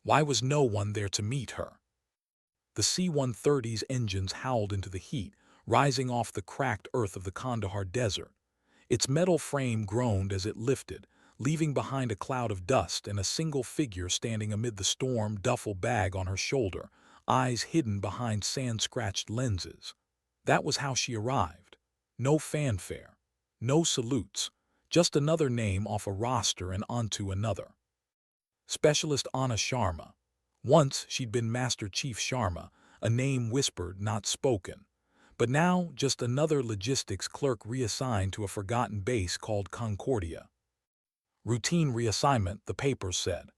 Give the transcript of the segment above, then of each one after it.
Why was no one there to meet her? The C-130's engines howled into the heat, rising off the cracked earth of the Kandahar desert. Its metal frame groaned as it lifted, leaving behind a cloud of dust and a single figure standing amid the storm, duffel bag on her shoulder, eyes hidden behind sand-scratched lenses. That was how she arrived. No fanfare, no salutes, just another name off a roster and onto another. Specialist Anna Sharma. Once she'd been Master Chief Sharma, a name whispered, not spoken. But now just another logistics clerk reassigned to a forgotten base called Concordia. Routine reassignment, the papers said.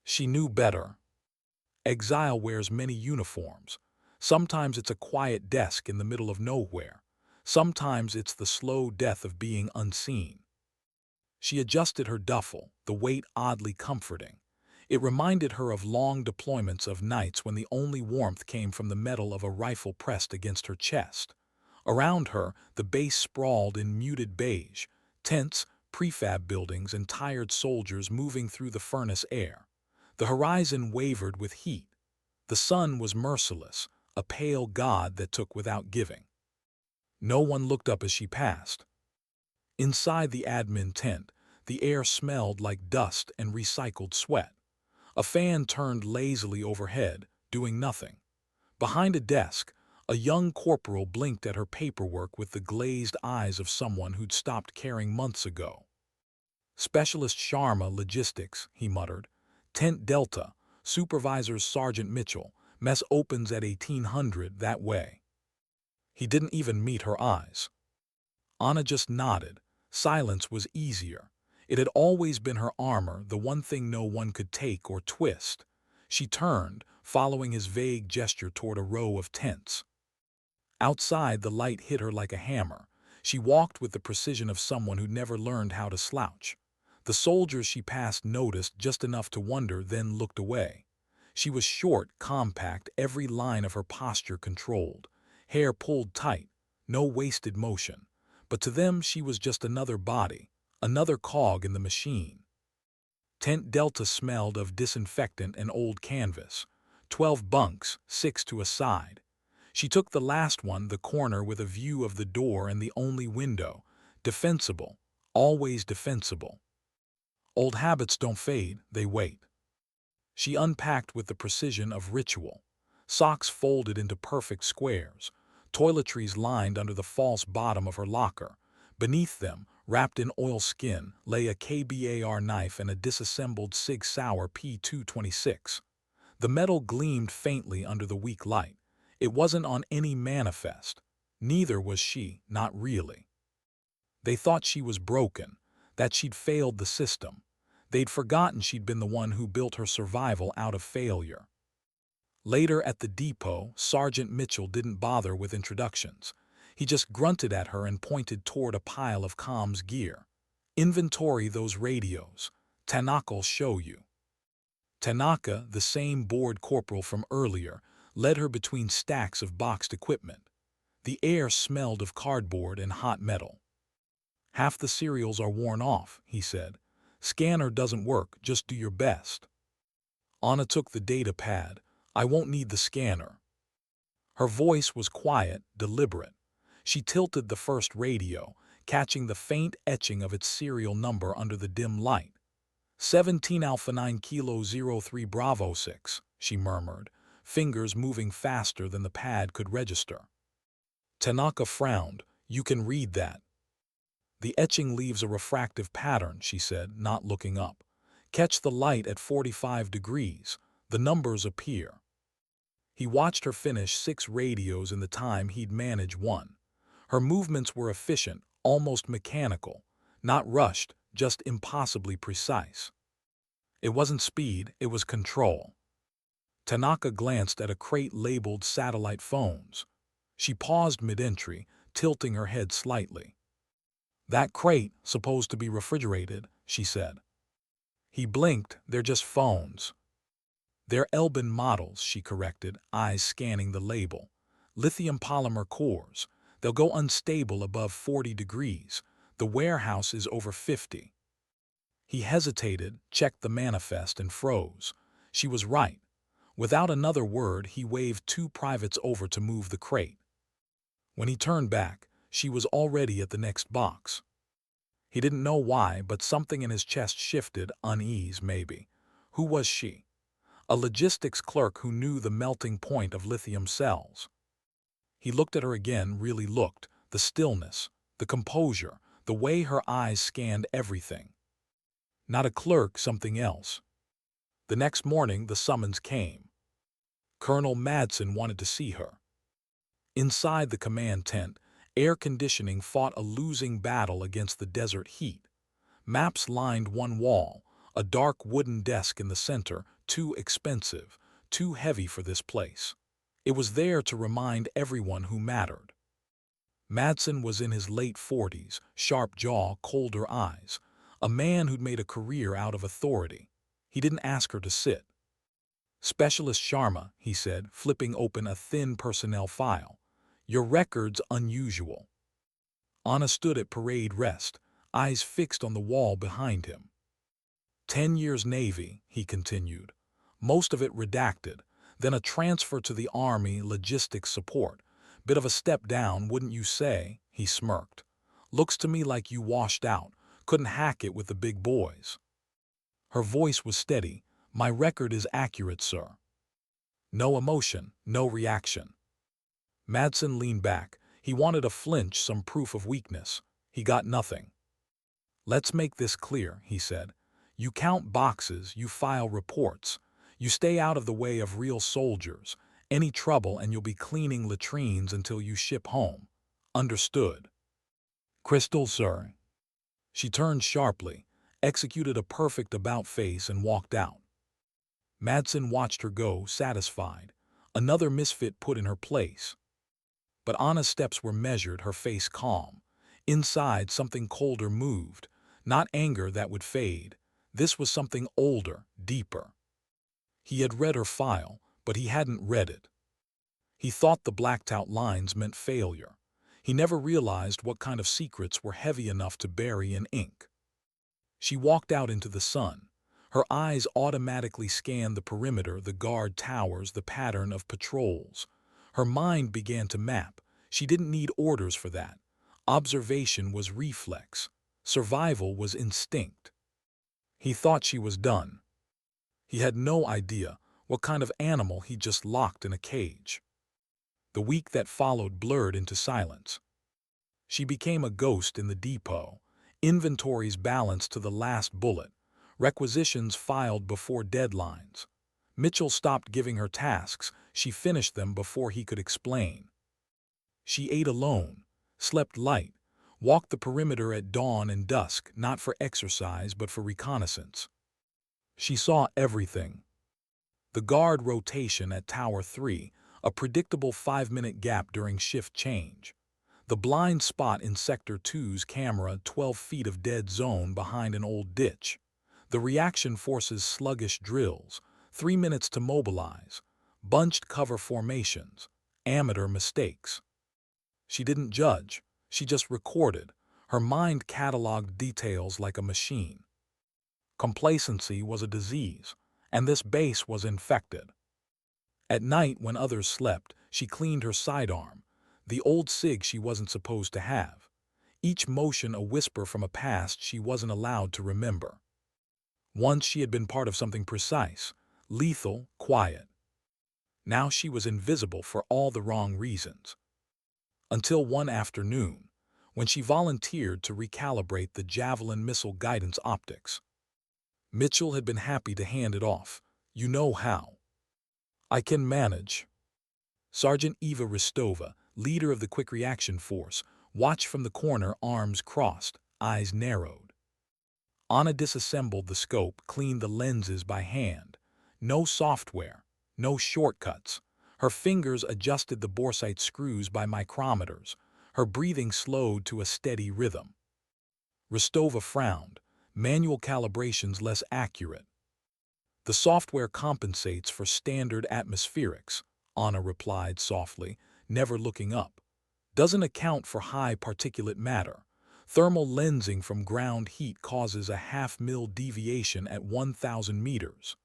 She knew better. Exile wears many uniforms. Sometimes it's a quiet desk in the middle of nowhere. Sometimes it's the slow death of being unseen. She adjusted her duffel, the weight oddly comforting. It reminded her of long deployments of nights when the only warmth came from the metal of a rifle pressed against her chest. Around her, the base sprawled in muted beige, tents, prefab buildings, and tired soldiers moving through the furnace air. The horizon wavered with heat. The sun was merciless, a pale god that took without giving. No one looked up as she passed. Inside the admin tent, the air smelled like dust and recycled sweat. A fan turned lazily overhead, doing nothing. Behind a desk, a young corporal blinked at her paperwork with the glazed eyes of someone who'd stopped caring months ago. Specialist Sharma Logistics, he muttered. Tent Delta, Supervisors Sergeant Mitchell, mess opens at 1800 that way. He didn't even meet her eyes. Anna just nodded. Silence was easier. It had always been her armor, the one thing no one could take or twist. She turned, following his vague gesture toward a row of tents. Outside, the light hit her like a hammer. She walked with the precision of someone who'd never learned how to slouch. The soldiers she passed noticed just enough to wonder, then looked away. She was short, compact, every line of her posture controlled. Hair pulled tight, no wasted motion. But to them she was just another body, another cog in the machine. Tent Delta smelled of disinfectant and old canvas. 12 bunks, 6 to a side. She took the last one, the corner with a view of the door and the only window. Defensible, always defensible. Old habits don't fade, they wait. She unpacked with the precision of ritual. Socks folded into perfect squares. Toiletries lined under the false bottom of her locker. Beneath them, wrapped in oilskin, lay a KBAR knife and a disassembled Sig Sauer P226. The metal gleamed faintly under the weak light. It wasn't on any manifest. Neither was she, not really. They thought she was broken, that she'd failed the system. They'd forgotten she'd been the one who built her survival out of failure. Later at the depot, Sergeant Mitchell didn't bother with introductions. He just grunted at her and pointed toward a pile of comms gear. Inventory those radios. Tanaka'll show you. Tanaka, the same board corporal from earlier, led her between stacks of boxed equipment. The air smelled of cardboard and hot metal. Half the serials are worn off, he said. Scanner doesn't work, just do your best. Anna took the data pad. I won't need the scanner. Her voice was quiet, deliberate. She tilted the first radio, catching the faint etching of its serial number under the dim light. 17 Alpha 9 Kilo 03 Bravo 6, she murmured, fingers moving faster than the pad could register. Tanaka frowned. You can read that. The etching leaves a refractive pattern, she said, not looking up. Catch the light at 45 degrees. The numbers appear. He watched her finish 6 radios in the time he'd manage one. Her movements were efficient, almost mechanical. Not rushed, just impossibly precise. It wasn't speed, it was control. Tanaka glanced at a crate labeled satellite phones. She paused mid-entry, tilting her head slightly. That crate, supposed to be refrigerated, she said. He blinked. They're just phones. They're Elbin models, she corrected, eyes scanning the label. Lithium polymer cores. They'll go unstable above 40 degrees. The warehouse is over 50. He hesitated, checked the manifest, and froze. She was right. Without another word, he waved two privates over to move the crate. When he turned back, she was already at the next box. He didn't know why, but something in his chest shifted, unease maybe. Who was she? A logistics clerk who knew the melting point of lithium cells. He looked at her again, really looked, the stillness, the composure, the way her eyes scanned everything. Not a clerk, something else. The next morning, the summons came. Colonel Madsen wanted to see her. Inside the command tent, air conditioning fought a losing battle against the desert heat. Maps lined one wall, a dark wooden desk in the center, too expensive, too heavy for this place. It was there to remind everyone who mattered. Madsen was in his late 40s, sharp jaw, colder eyes, a man who'd made a career out of authority. He didn't ask her to sit. Specialist Sharma, he said, flipping open a thin personnel file. Your record's unusual. Anna stood at parade rest, eyes fixed on the wall behind him. 10 years Navy, he continued, most of it redacted, then a transfer to the Army logistics support. Bit of a step down, wouldn't you say? He smirked. Looks to me like you washed out, couldn't hack it with the big boys. Her voice was steady. My record is accurate, sir. No emotion, no reaction. Madsen leaned back. He wanted a flinch, some proof of weakness. He got nothing. Let's make this clear, he said. You count boxes, you file reports. You stay out of the way of real soldiers. Any trouble and you'll be cleaning latrines until you ship home. Understood? Crystal, sir. She turned sharply, executed a perfect about-face and walked out. Madsen watched her go, satisfied. Another misfit put in her place. But Anna's steps were measured, her face calm. Inside, something colder moved. Not anger that would fade. This was something older, deeper. He had read her file, but he hadn't read it. He thought the blacked-out lines meant failure. He never realized what kind of secrets were heavy enough to bury in ink. She walked out into the sun. Her eyes automatically scanned the perimeter, the guard towers, the pattern of patrols. Her mind began to map. She didn't need orders for that. Observation was reflex. Survival was instinct. He thought she was done. He had no idea what kind of animal he just locked in a cage. The week that followed blurred into silence. She became a ghost in the depot. Inventories balanced to the last bullet. Requisitions filed before deadlines. Mitchell stopped giving her tasks. She finished them before he could explain. She ate alone, slept light, walked the perimeter at dawn and dusk, not for exercise but for reconnaissance. She saw everything. The guard rotation at Tower 3, a predictable 5-minute gap during shift change. The blind spot in Sector 2's camera, 12 feet of dead zone behind an old ditch. The reaction force's sluggish drills, 3 minutes to mobilize, bunched cover formations, amateur mistakes. She didn't judge, she just recorded. Her mind cataloged details like a machine. Complacency was a disease, and this base was infected. At night, when others slept, she cleaned her sidearm, the old SIG she wasn't supposed to have. Each motion a whisper from a past she wasn't allowed to remember. Once she had been part of something precise, lethal, quiet. Now she was invisible for all the wrong reasons. Until one afternoon, when she volunteered to recalibrate the Javelin missile guidance optics. Mitchell had been happy to hand it off. You know how. I can manage. Sergeant Eva Ristova, leader of the Quick Reaction Force, watched from the corner, arms crossed, eyes narrowed. Anna disassembled the scope, cleaned the lenses by hand. No software, no shortcuts. Her fingers adjusted the boresight screws by micrometers. Her breathing slowed to a steady rhythm. Ristova frowned. Manual calibration's less accurate. The software compensates for standard atmospherics, Anna replied softly, never looking up. Doesn't account for high particulate matter. Thermal lensing from ground heat causes a half-mil deviation at 1,000 meters.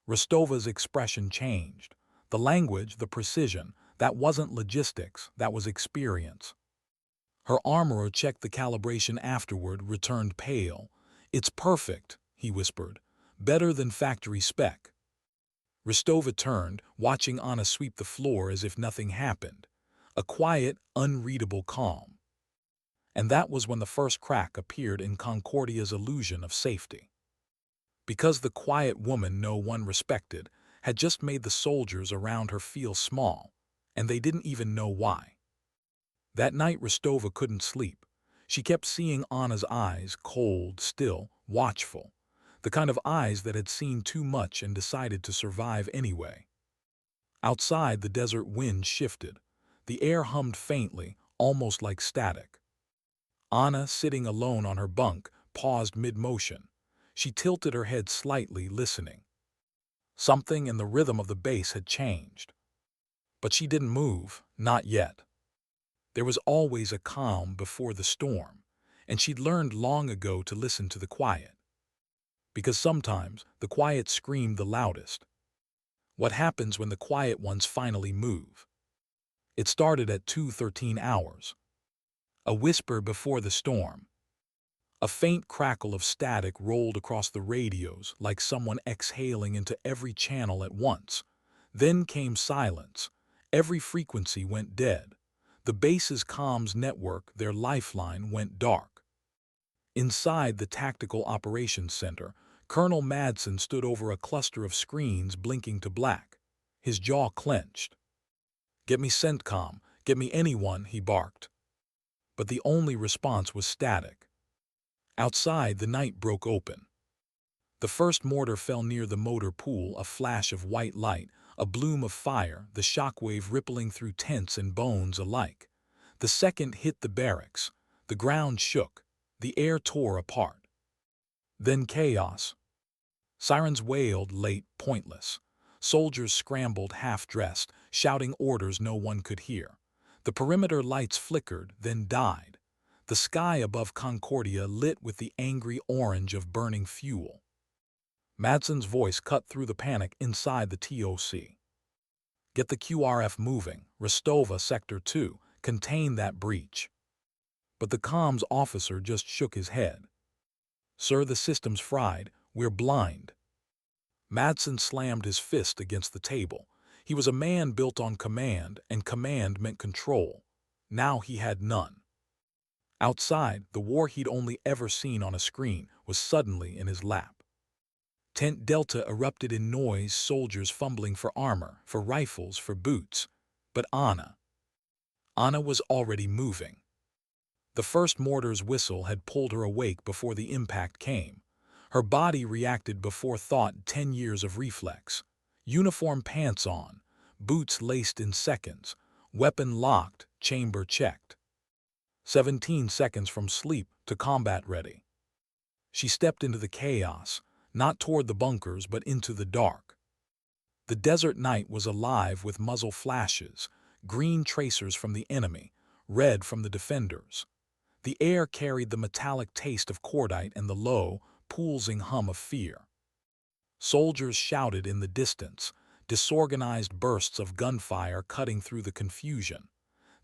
Rostova's expression changed. The language, the precision, that wasn't logistics, that was experience. Her armorer checked the calibration afterward, returned pale. "It's perfect," he whispered. "Better than factory spec." Rostova turned, watching Anna sweep the floor as if nothing happened. A quiet, unreadable calm. And that was when the first crack appeared in Concordia's illusion of safety. Because the quiet woman no one respected had just made the soldiers around her feel small, and they didn't even know why. That night Rostova couldn't sleep. She kept seeing Anna's eyes, cold, still, watchful. The kind of eyes that had seen too much and decided to survive anyway. Outside, the desert wind shifted. The air hummed faintly, almost like static. Anna, sitting alone on her bunk, paused mid-motion. She tilted her head slightly, listening. Something in the rhythm of the bass had changed. But she didn't move, not yet. There was always a calm before the storm, and she'd learned long ago to listen to the quiet. Because sometimes the quiet screamed the loudest. What happens when the quiet ones finally move? It started at 2:13 hours. A whisper before the storm. A faint crackle of static rolled across the radios like someone exhaling into every channel at once. Then came silence. Every frequency went dead. The base's comms network, their lifeline, went dark. Inside the Tactical Operations Center, Colonel Madsen stood over a cluster of screens blinking to black. His jaw clenched. "Get me CENTCOM, get me anyone," he barked. But the only response was static. Outside, the night broke open. The first mortar fell near the motor pool, a flash of white light, a bloom of fire, the shockwave rippling through tents and bones alike. The second hit the barracks. The ground shook. The air tore apart. Then chaos. Sirens wailed, late, pointless. Soldiers scrambled, half-dressed, shouting orders no one could hear. The perimeter lights flickered, then died. The sky above Concordia lit with the angry orange of burning fuel. Madsen's voice cut through the panic inside the TOC. "Get the QRF moving, Rostova Sector 2, contain that breach." But the comms officer just shook his head. "Sir, the system's fried. We're blind." Madsen slammed his fist against the table. He was a man built on command, and command meant control. Now he had none. Outside, the war he'd only ever seen on a screen was suddenly in his lap. Tent Delta erupted in noise, soldiers fumbling for armor, for rifles, for boots. But Anna was already moving. The first mortar's whistle had pulled her awake before the impact came. Her body reacted before thought, 10 years of reflex. Uniform pants on, boots laced in seconds, weapon locked, chamber checked. 17 seconds from sleep to combat ready. She stepped into the chaos, not toward the bunkers but into the dark. The desert night was alive with muzzle flashes, green tracers from the enemy, red from the defenders. The air carried the metallic taste of cordite and the low, pulsing hum of fear. Soldiers shouted in the distance, disorganized bursts of gunfire cutting through the confusion.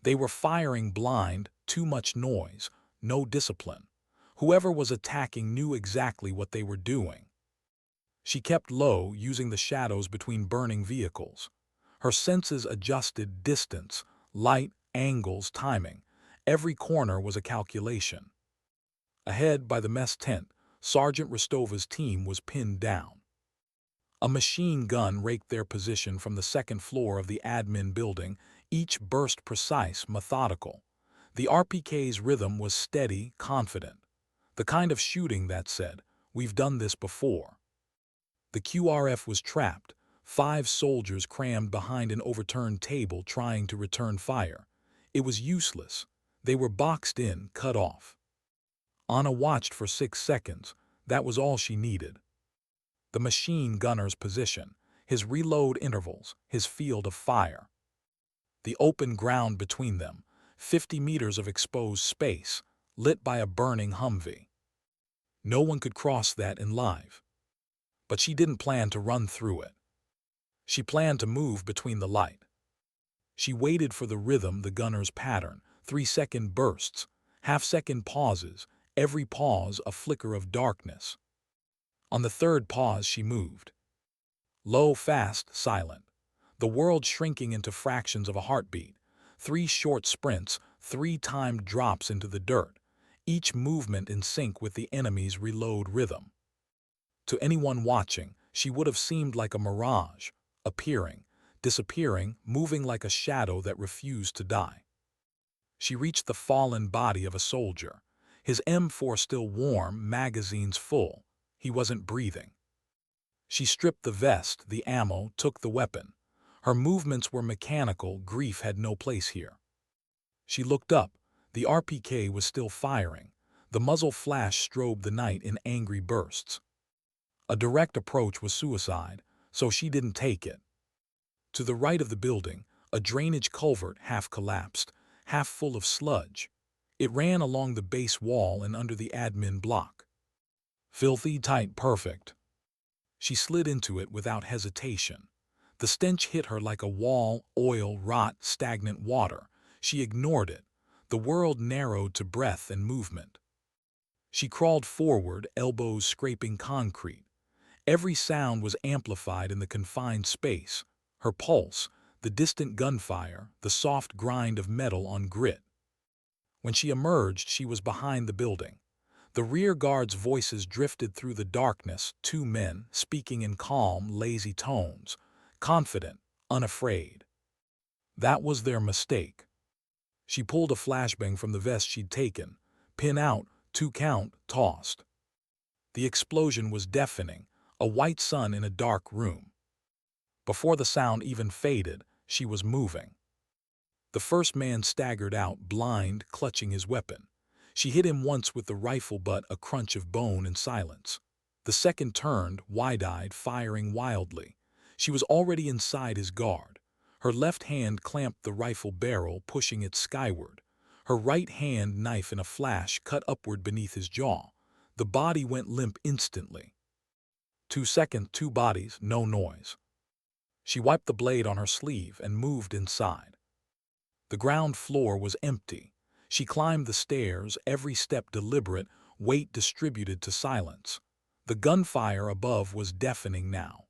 They were firing blind, too much noise, no discipline. Whoever was attacking knew exactly what they were doing. She kept low, using the shadows between burning vehicles. Her senses adjusted distance, light, angles, timing. Every corner was a calculation. Ahead, by the mess tent, Sergeant Rostova's team was pinned down. A machine gun raked their position from the second floor of the admin building, each burst precise, methodical. The RPK's rhythm was steady, confident. The kind of shooting that said, "We've done this before." The QRF was trapped, 5 soldiers crammed behind an overturned table trying to return fire. It was useless. They were boxed in, cut off. Anna watched for 6 seconds. That was all she needed. The machine gunner's position, his reload intervals, his field of fire. The open ground between them, 50 meters of exposed space, lit by a burning Humvee. No one could cross that in live. But she didn't plan to run through it. She planned to move between the light. She waited for the rhythm, the gunner's pattern, 3-second bursts, half-second pauses, every pause a flicker of darkness. On the third pause she moved. Low, fast, silent. The world shrinking into fractions of a heartbeat. 3 short sprints, 3 timed drops into the dirt, each movement in sync with the enemy's reload rhythm. To anyone watching, she would have seemed like a mirage, appearing, disappearing, moving like a shadow that refused to die. She reached the fallen body of a soldier. His M4 still warm, magazines full. He wasn't breathing. She stripped the vest, the ammo, took the weapon. Her movements were mechanical, grief had no place here. She looked up. The RPK was still firing. The muzzle flash strobed the night in angry bursts. A direct approach was suicide, so she didn't take it. To the right of the building, a drainage culvert half collapsed, half full of sludge. It ran along the base wall and under the admin block. Filthy, tight, perfect. She slid into it without hesitation. The stench hit her like a wall, oil, rot, stagnant water. She ignored it. The world narrowed to breath and movement. She crawled forward, elbows scraping concrete. Every sound was amplified in the confined space. Her pulse, the distant gunfire, the soft grind of metal on grit. When she emerged, she was behind the building. The rear guard's voices drifted through the darkness, 2 men speaking in calm, lazy tones, confident, unafraid. That was their mistake. She pulled a flashbang from the vest she'd taken. Pin out, 2 count, tossed. The explosion was deafening, a white sun in a dark room. Before the sound even faded, she was moving. The first man staggered out, blind, clutching his weapon. She hit him once with the rifle butt, a crunch of bone and silence. The second turned, wide-eyed, firing wildly. She was already inside his guard. Her left hand clamped the rifle barrel, pushing it skyward. Her right hand, knife in a flash, cut upward beneath his jaw. The body went limp instantly. 2 seconds, 2 bodies, no noise. She wiped the blade on her sleeve and moved inside. The ground floor was empty. She climbed the stairs, every step deliberate, weight distributed to silence. The gunfire above was deafening now.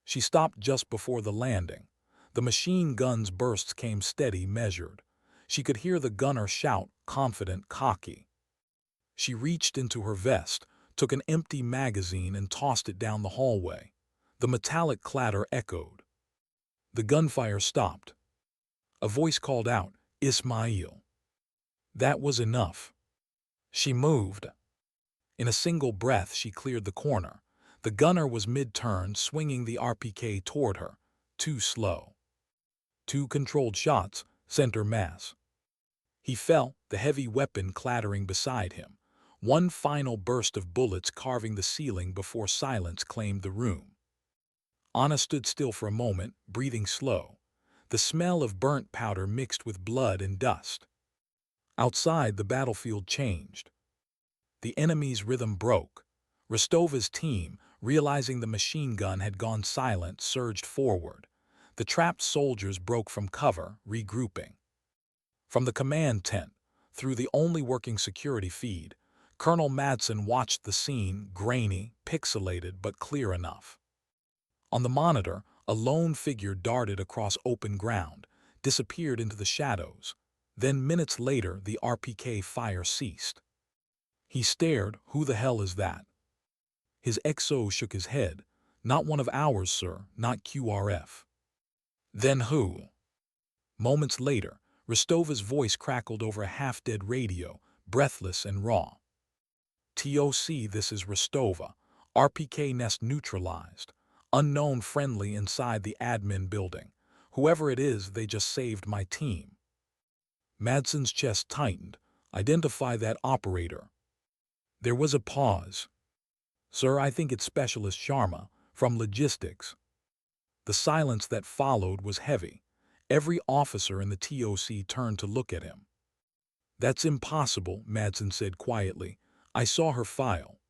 She stopped just before the landing. The machine gun's bursts came steady, measured. She could hear the gunner shout, confident, cocky. She reached into her vest, took an empty magazine and tossed it down the hallway. The metallic clatter echoed. The gunfire stopped. A voice called out, "Ismail." That was enough. She moved. In a single breath, she cleared the corner. The gunner was mid-turn, swinging the RPK toward her. Too slow. 2 controlled shots, center mass. He fell, the heavy weapon clattering beside him. 1 final burst of bullets carving the ceiling before silence claimed the room. Anna stood still for a moment, breathing slow. The smell of burnt powder mixed with blood and dust. Outside, the battlefield changed. The enemy's rhythm broke. Rostova's team, realizing the machine gun had gone silent, surged forward. The trapped soldiers broke from cover, regrouping. From the command tent, through the only working security feed, Colonel Madsen watched the scene, grainy, pixelated, but clear enough. On the monitor, a lone figure darted across open ground, disappeared into the shadows. Then minutes later, the RPK fire ceased. He stared, "Who the hell is that?" His XO shook his head. "Not one of ours, sir, not QRF." "Then who?" Moments later, Rostova's voice crackled over a half-dead radio, breathless and raw. "TOC, this is Rostova. RPK nest neutralized. Unknown friendly inside the admin building. Whoever it is, they just saved my team." Madsen's chest tightened. "Identify that operator." There was a pause. "Sir, I think it's Specialist Sharma, from logistics." The silence that followed was heavy. Every officer in the TOC turned to look at him. "That's impossible," Madsen said quietly. "I saw her file."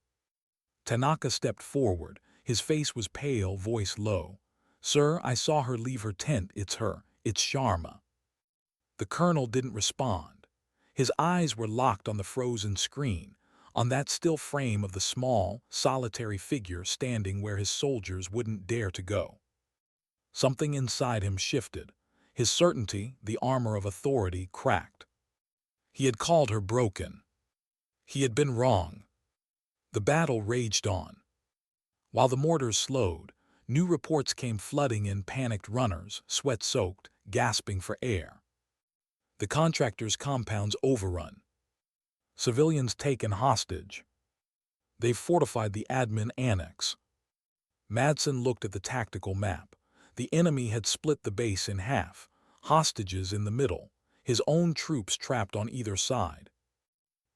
Tanaka stepped forward, His face was pale, voice low. "Sir, I saw her leave her tent. It's her. It's Sharma." The colonel didn't respond. His eyes were locked on the frozen screen, on that still frame of the small, solitary figure standing where his soldiers wouldn't dare to go. Something inside him shifted. His certainty, the armor of authority, cracked. He had called her broken. He had been wrong. The battle raged on. While the mortars slowed, new reports came flooding in, panicked runners, sweat-soaked, gasping for air. The contractors' compounds overrun. Civilians taken hostage. They've fortified the admin annex. Madsen looked at the tactical map. The enemy had split the base in half, hostages in the middle, his own troops trapped on either side.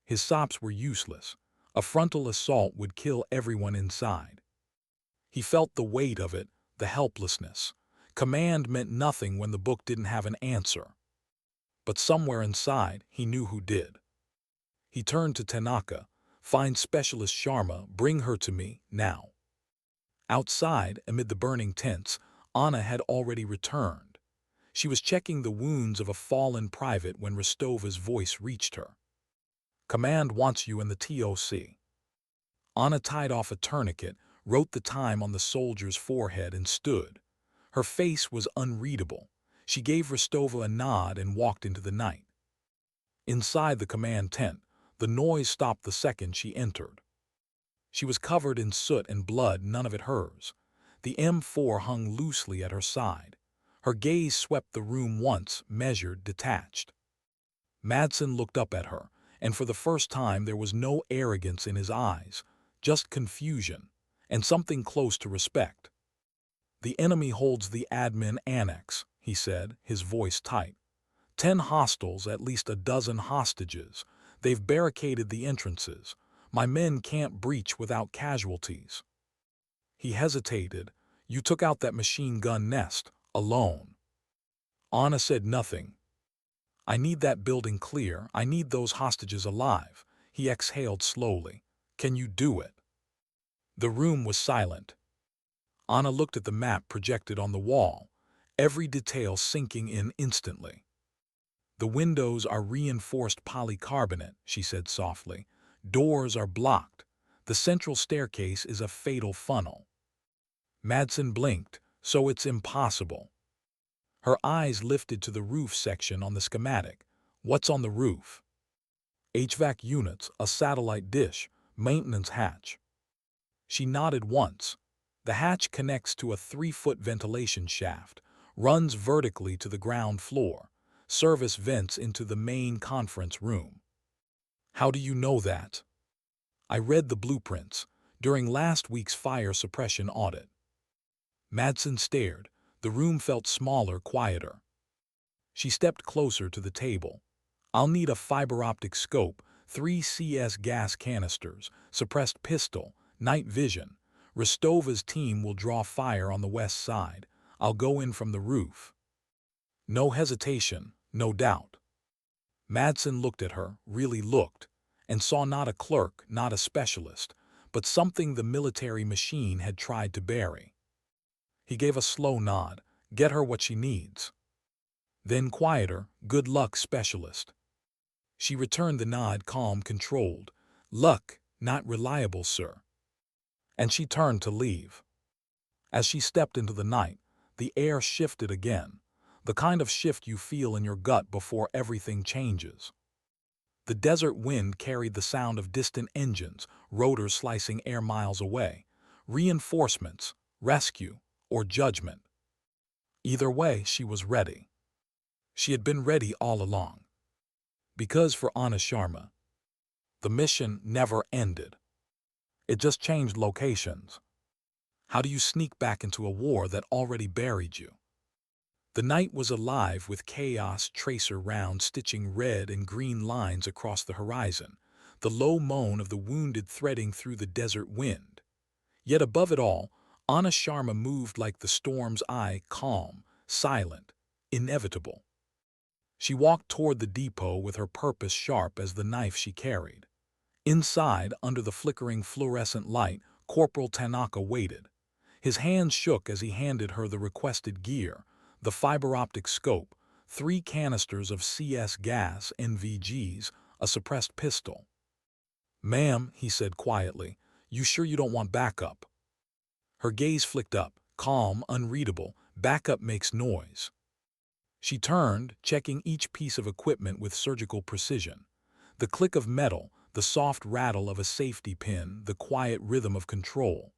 His SOPs were useless. A frontal assault would kill everyone inside. He felt the weight of it, the helplessness. Command meant nothing when the book didn't have an answer. But somewhere inside, he knew who did. He turned to Tanaka. "Find Specialist Sharma, bring her to me, now." Outside, amid the burning tents, Anna had already returned. She was checking the wounds of a fallen private when Rostova's voice reached her. "Command wants you in the TOC." Anna tied off a tourniquet, wrote the time on the soldier's forehead, and stood. Her face was unreadable. She gave Rostova a nod and walked into the night. Inside the command tent, the noise stopped the second she entered. She was covered in soot and blood, none of it hers. The M4 hung loosely at her side. Her gaze swept the room once, measured, detached. Madsen looked up at her, and for the first time there was no arrogance in his eyes, just confusion, and something close to respect. "The enemy holds the admin annex," he said, his voice tight. 10 hostiles, at least a dozen hostages. They've barricaded the entrances. My men can't breach without casualties." He hesitated. "You took out that machine gun nest, alone." Anna said nothing. "I need that building clear. I need those hostages alive." He exhaled slowly. "Can you do it?" The room was silent. Anna looked at the map projected on the wall, every detail sinking in instantly. "The windows are reinforced polycarbonate," she said softly. "Doors are blocked. The central staircase is a fatal funnel." Madsen blinked. "So it's impossible." Her eyes lifted to the roof section on the schematic. "What's on the roof?" "HVAC units, a satellite dish, maintenance hatch." She nodded once. The hatch connects to a 3-foot ventilation shaft, runs vertically to the ground floor, service vents into the main conference room. "How do you know that?" "I read the blueprints during last week's fire suppression audit." Madsen stared. The room felt smaller, quieter. She stepped closer to the table. "I'll need a fiber-optic scope, 3 CS gas canisters, suppressed pistol, night vision. Rostova's team will draw fire on the west side. I'll go in from the roof." No hesitation, no doubt. Madsen looked at her, really looked, and saw not a clerk, not a specialist, but something the military machine had tried to bury. He gave a slow nod. "Get her what she needs." Then quieter, "Good luck, specialist." She returned the nod, calm, controlled. "Luck, not reliable, sir." And she turned to leave. As she stepped into the night, the air shifted again, the kind of shift you feel in your gut before everything changes. The desert wind carried the sound of distant engines, rotors slicing air miles away, reinforcements, rescue, or judgment. Either way, she was ready. She had been ready all along. Because for Anna Sharma, the mission never ended. It just changed locations. How do you sneak back into a war that already buried you? The night was alive with chaos, tracer rounds stitching red and green lines across the horizon, the low moan of the wounded threading through the desert wind. Yet above it all, Anna Sharma moved like the storm's eye, calm, silent, inevitable. She walked toward the depot with her purpose sharp as the knife she carried. Inside, under the flickering fluorescent light, Corporal Tanaka waited. His hands shook as he handed her the requested gear, the fiber optic scope, 3 canisters of CS gas NVGs, a suppressed pistol. "Ma'am," he said quietly, "you sure you don't want backup?" Her gaze flicked up, calm, unreadable. "Backup makes noise." She turned, checking each piece of equipment with surgical precision. The click of metal, the soft rattle of a safety pin, the quiet rhythm of control.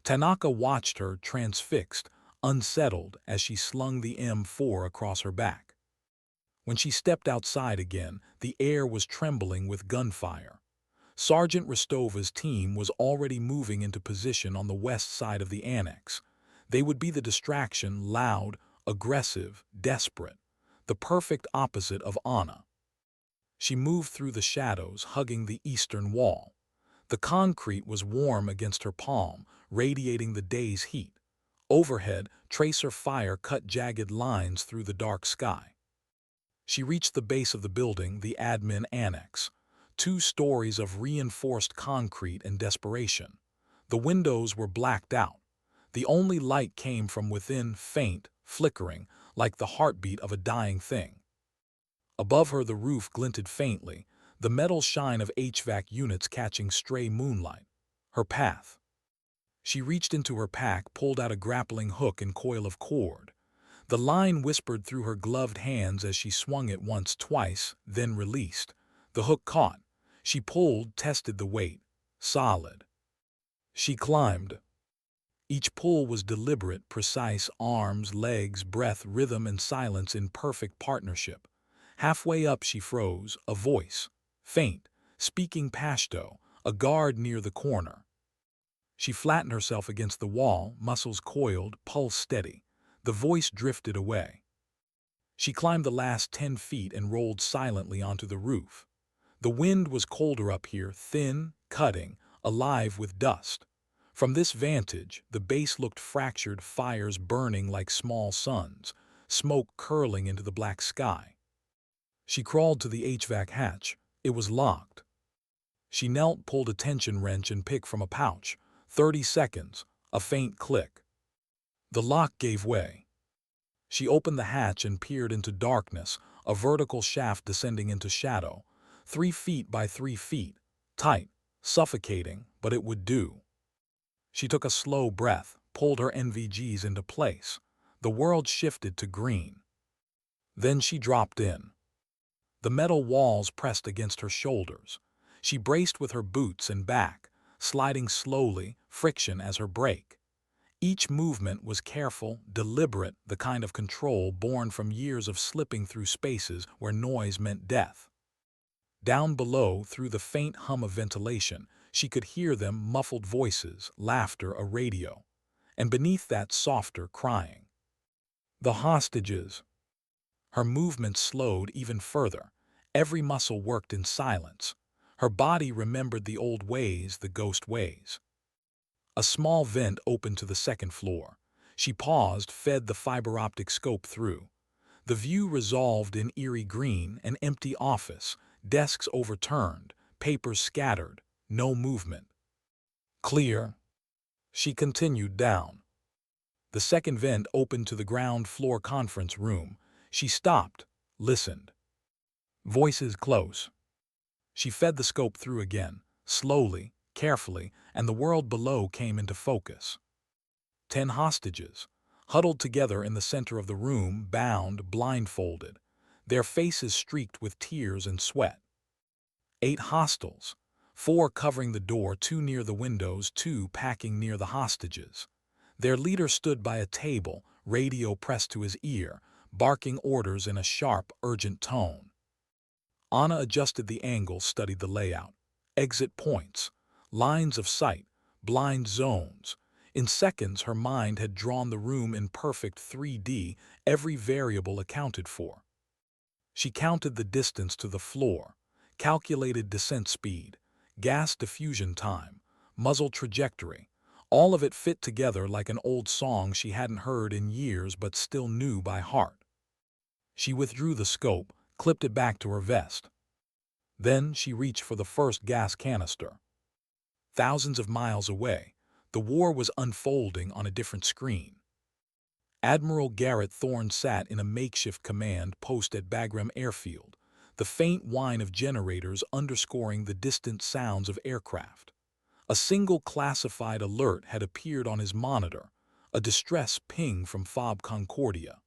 Tanaka watched her, transfixed, unsettled, as she slung the M4 across her back. When she stepped outside again, the air was trembling with gunfire. Sergeant Rostova's team was already moving into position on the west side of the annex. They would be the distraction, loud, aggressive, desperate, the perfect opposite of Anna. She moved through the shadows, hugging the eastern wall. The concrete was warm against her palm, radiating the day's heat. Overhead, tracer fire cut jagged lines through the dark sky. She reached the base of the building, the admin annex. 2 stories of reinforced concrete and desperation. The windows were blacked out. The only light came from within, faint, flickering, like the heartbeat of a dying thing. Above her the roof glinted faintly, the metal shine of HVAC units catching stray moonlight. Her path. She reached into her pack, pulled out a grappling hook and coil of cord. The line whispered through her gloved hands as she swung it once, twice, then released. The hook caught. She pulled, tested the weight. Solid. She climbed. Each pull was deliberate, precise, arms, legs, breath, rhythm, and silence in perfect partnership. Halfway up she froze, a voice, faint, speaking Pashto, a guard near the corner. She flattened herself against the wall, muscles coiled, pulse steady. The voice drifted away. She climbed the last 10 feet and rolled silently onto the roof. The wind was colder up here, thin, cutting, alive with dust. From this vantage, the base looked fractured, fires burning like small suns, smoke curling into the black sky. She crawled to the HVAC hatch. It was locked. She knelt, pulled a tension wrench and pick from a pouch. 30 seconds, a faint click. The lock gave way. She opened the hatch and peered into darkness, a vertical shaft descending into shadow. 3 feet by 3 feet, tight, suffocating, but it would do. She took a slow breath, pulled her NVGs into place. The world shifted to green. Then she dropped in. The metal walls pressed against her shoulders. She braced with her boots and back, sliding slowly, friction as her brake. Each movement was careful, deliberate, the kind of control born from years of slipping through spaces where noise meant death. Down below, through the faint hum of ventilation, she could hear them, muffled voices, laughter, a radio. And beneath that, softer crying. The hostages. Her movements slowed even further. Every muscle worked in silence. Her body remembered the old ways, the ghost ways. A small vent opened to the second floor. She paused, fed the fiber optic scope through. The view resolved in eerie green, an empty office, desks overturned, papers scattered, no movement. Clear. She continued down. The second vent opened to the ground floor conference room. She stopped, listened. Voices close. She fed the scope through again, slowly, carefully, and the world below came into focus. 10 hostages, huddled together in the center of the room, bound, blindfolded, their faces streaked with tears and sweat. 8 hostiles, 4 covering the door, 2 near the windows, 2 packing near the hostages. Their leader stood by a table, radio pressed to his ear, barking orders in a sharp, urgent tone. Anna adjusted the angle, studied the layout. Exit points, lines of sight, blind zones. In seconds, her mind had drawn the room in perfect 3D, every variable accounted for. She counted the distance to the floor, calculated descent speed, gas diffusion time, muzzle trajectory. All of it fit together like an old song she hadn't heard in years but still knew by heart. She withdrew the scope, clipped it back to her vest. Then she reached for the first gas canister. Thousands of miles away, The war was unfolding on a different screen. Admiral Garrett Thorne sat in a makeshift command post at Bagram Airfield, the faint whine of generators underscoring the distant sounds of aircraft. A single classified alert had appeared on his monitor, a distress ping from FOB Concordia.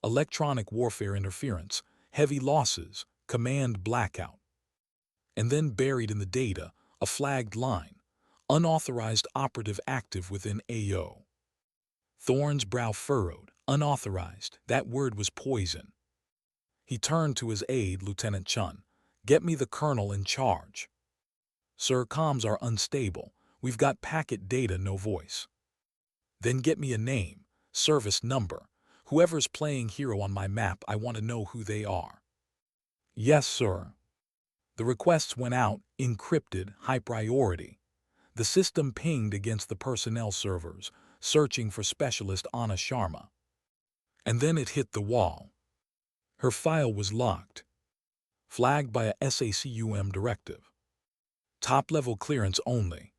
Electronic warfare interference, heavy losses, command blackout. And then buried in the data, a flagged line, unauthorized operative active within AO. Thorne's brow furrowed. Unauthorized. That word was poison. He turned to his aide, Lieutenant Chun. Get me the colonel in charge. Sir, comms are unstable. We've got packet data, no voice. Then get me a name, service number. Whoever's playing hero on my map, I want to know who they are. Yes, sir. The requests went out, encrypted, high priority. The system pinged against the personnel servers, searching for Specialist Anna Sharma. And then it hit the wall. Her file was locked, flagged by a SACUM directive. Top-level clearance only.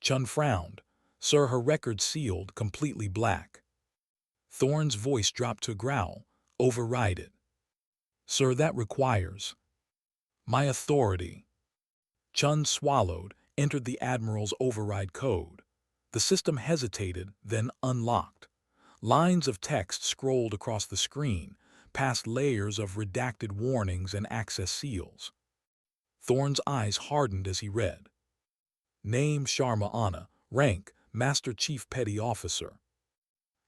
Chun frowned. Sir, her record sealed, completely black. Thorne's voice dropped to a growl. Override it. Sir, that requires my authority. Chun swallowed, entered the Admiral's override code. The system hesitated, then unlocked. Lines of text scrolled across the screen, past layers of redacted warnings and access seals. Thorne's eyes hardened as he read. Name Sharma Anna, rank Master Chief Petty Officer.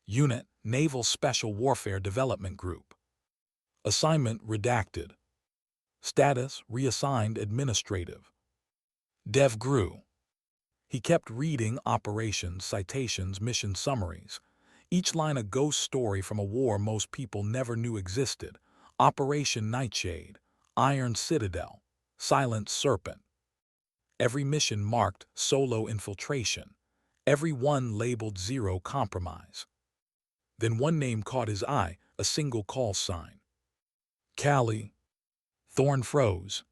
Unit Naval Special Warfare Development Group. Assignment redacted. Status reassigned administrative. Dev grew. He kept reading operations, citations, mission summaries. Each line a ghost story from a war most people never knew existed. Operation Nightshade, Iron Citadel, Silent Serpent. Every mission marked solo infiltration. Every one labeled zero compromise. Then one name caught his eye, a single call sign. Callie. Thorne froze.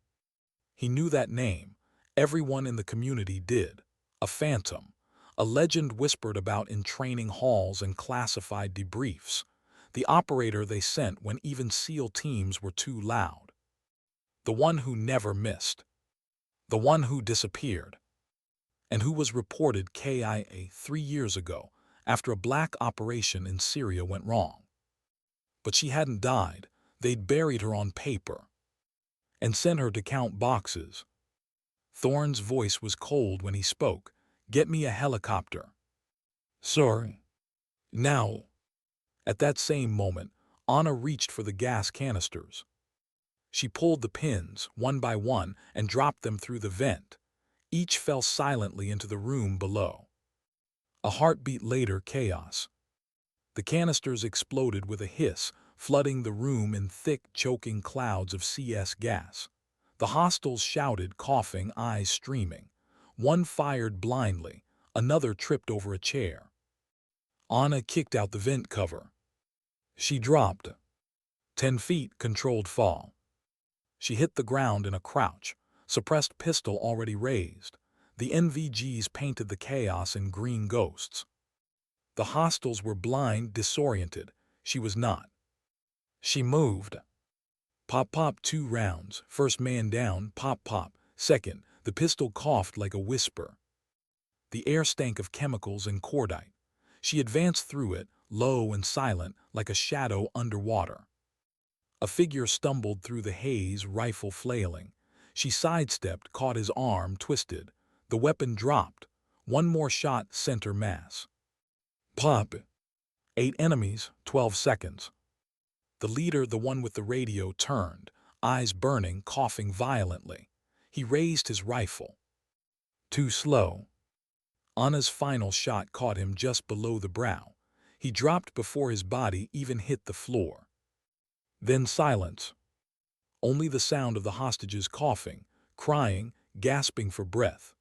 He knew that name. Everyone in the community did. A phantom. A legend whispered about in training halls and classified debriefs. The operator they sent when even SEAL teams were too loud. The one who never missed. The one who disappeared. And who was reported KIA 3 years ago after a black operation in Syria went wrong. But she hadn't died. They'd buried her on paper and sent her to count boxes. Thorne's voice was cold when he spoke. Get me a helicopter. Sir. Now. At that same moment, Anna reached for the gas canisters. She pulled the pins, one by one, and dropped them through the vent. Each fell silently into the room below. A heartbeat later, chaos. The canisters exploded with a hiss, flooding the room in thick, choking clouds of CS gas. The hostiles shouted, coughing, eyes streaming. One fired blindly, another tripped over a chair. Anna kicked out the vent cover. She dropped. 10 feet, controlled fall. She hit the ground in a crouch, suppressed pistol already raised. The NVGs painted the chaos in green ghosts. The hostiles were blind, disoriented. She was not. She moved. Pop, pop, 2 rounds. First man down, pop, pop. Second, the pistol coughed like a whisper. The air stank of chemicals and cordite. She advanced through it, low and silent, like a shadow underwater. A figure stumbled through the haze, rifle flailing. She sidestepped, caught his arm, twisted. The weapon dropped. One more shot sent her mass. Pop. 8 enemies, 12 seconds. The leader, the one with the radio, turned, eyes burning, coughing violently. He raised his rifle. Too slow. Anna's final shot caught him just below the brow. He dropped before his body even hit the floor. Then silence. Only the sound of the hostages coughing, crying, gasping for breath.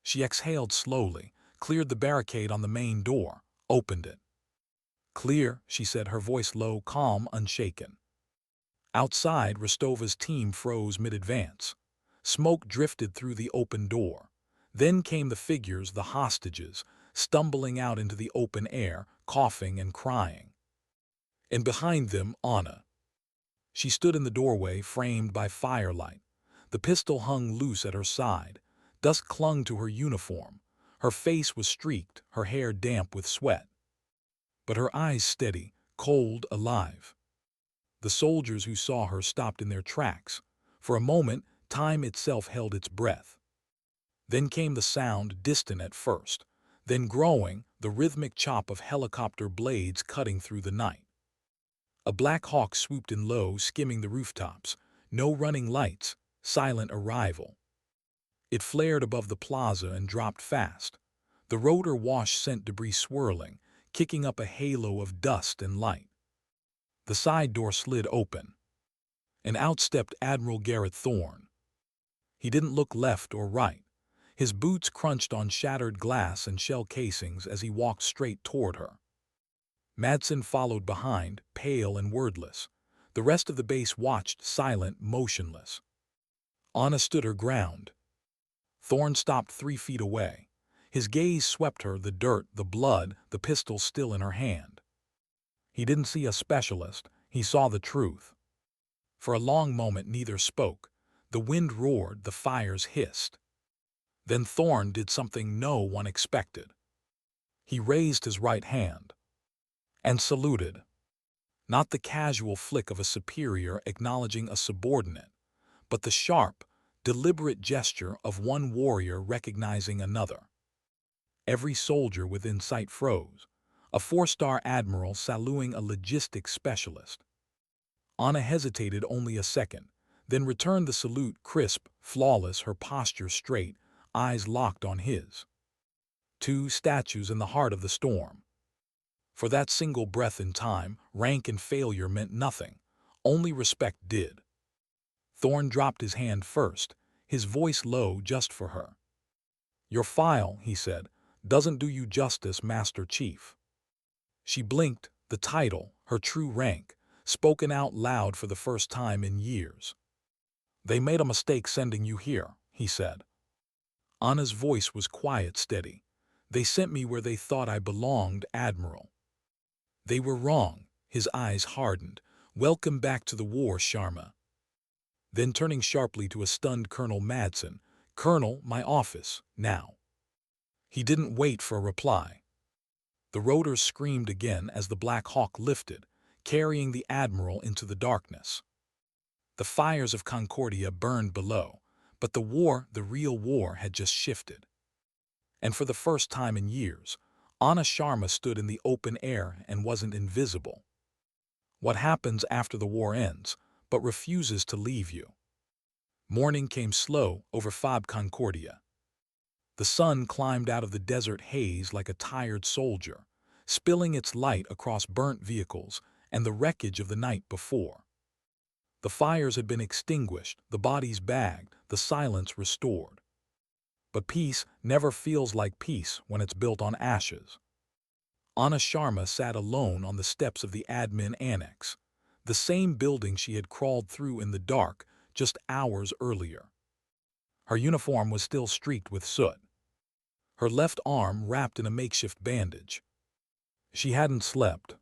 She exhaled slowly, cleared the barricade on the main door, opened it. Clear, she said, her voice low, calm, unshaken. Outside, Rostova's team froze mid-advance. Smoke drifted through the open door. Then came the figures, the hostages, stumbling out into the open air, coughing and crying. And behind them, Anna. She stood in the doorway, framed by firelight. The pistol hung loose at her side. Dust clung to her uniform. Her face was streaked, her hair damp with sweat. But her eyes steady, cold, alive. The soldiers who saw her stopped in their tracks. For a moment, time itself held its breath. Then came the sound, distant at first. Then growing, the rhythmic chop of helicopter blades cutting through the night. A Black Hawk swooped in low, skimming the rooftops. No running lights, silent arrival. It flared above the plaza and dropped fast. The rotor wash sent debris swirling, kicking up a halo of dust and light. The side door slid open, and out stepped Admiral Garrett Thorne. He didn't look left or right. His boots crunched on shattered glass and shell casings as he walked straight toward her. Madsen followed behind, pale and wordless. The rest of the base watched, silent, motionless. Anna stood her ground. Thorne stopped 3 feet away. His gaze swept her, the dirt, the blood, the pistol still in her hand. He didn't see a specialist, he saw the truth. For a long moment neither spoke. The wind roared, the fires hissed. Then Thorne did something no one expected. He raised his right hand and saluted. Not the casual flick of a superior acknowledging a subordinate, but the sharp, deliberate gesture of one warrior recognizing another. Every soldier within sight froze, a 4-star admiral saluting a logistics specialist. Anna hesitated only a second, then returned the salute, crisp, flawless, her posture straight, eyes locked on his. 2 statues in the heart of the storm. For that single breath in time, rank and failure meant nothing. Only respect did. Thorne dropped his hand first, his voice low just for her. "Your file," he said, "doesn't do you justice, Master Chief." She blinked, the title, her true rank, spoken out loud for the first time in years. "They made a mistake sending you here," he said. Anna's voice was quiet, steady. "They sent me where they thought I belonged, Admiral." They were wrong. His eyes hardened. "Welcome back to the war, Sharma." Then turning sharply to a stunned Colonel Madsen, "Colonel, my office, now." He didn't wait for a reply. The rotors screamed again as the Black Hawk lifted, carrying the Admiral into the darkness. The fires of Concordia burned below, but the war, the real war, had just shifted. And for the first time in years, Anna Sharma stood in the open air and wasn't invisible. What happens after the war ends, but refuses to leave you? Morning came slow over Fab Concordia. The sun climbed out of the desert haze like a tired soldier, spilling its light across burnt vehicles and the wreckage of the night before. The fires had been extinguished, the bodies bagged, the silence restored. But peace never feels like peace when it's built on ashes. Anna Sharma sat alone on the steps of the admin annex, the same building she had crawled through in the dark just hours earlier. Her uniform was still streaked with soot, her left arm wrapped in a makeshift bandage. She hadn't slept.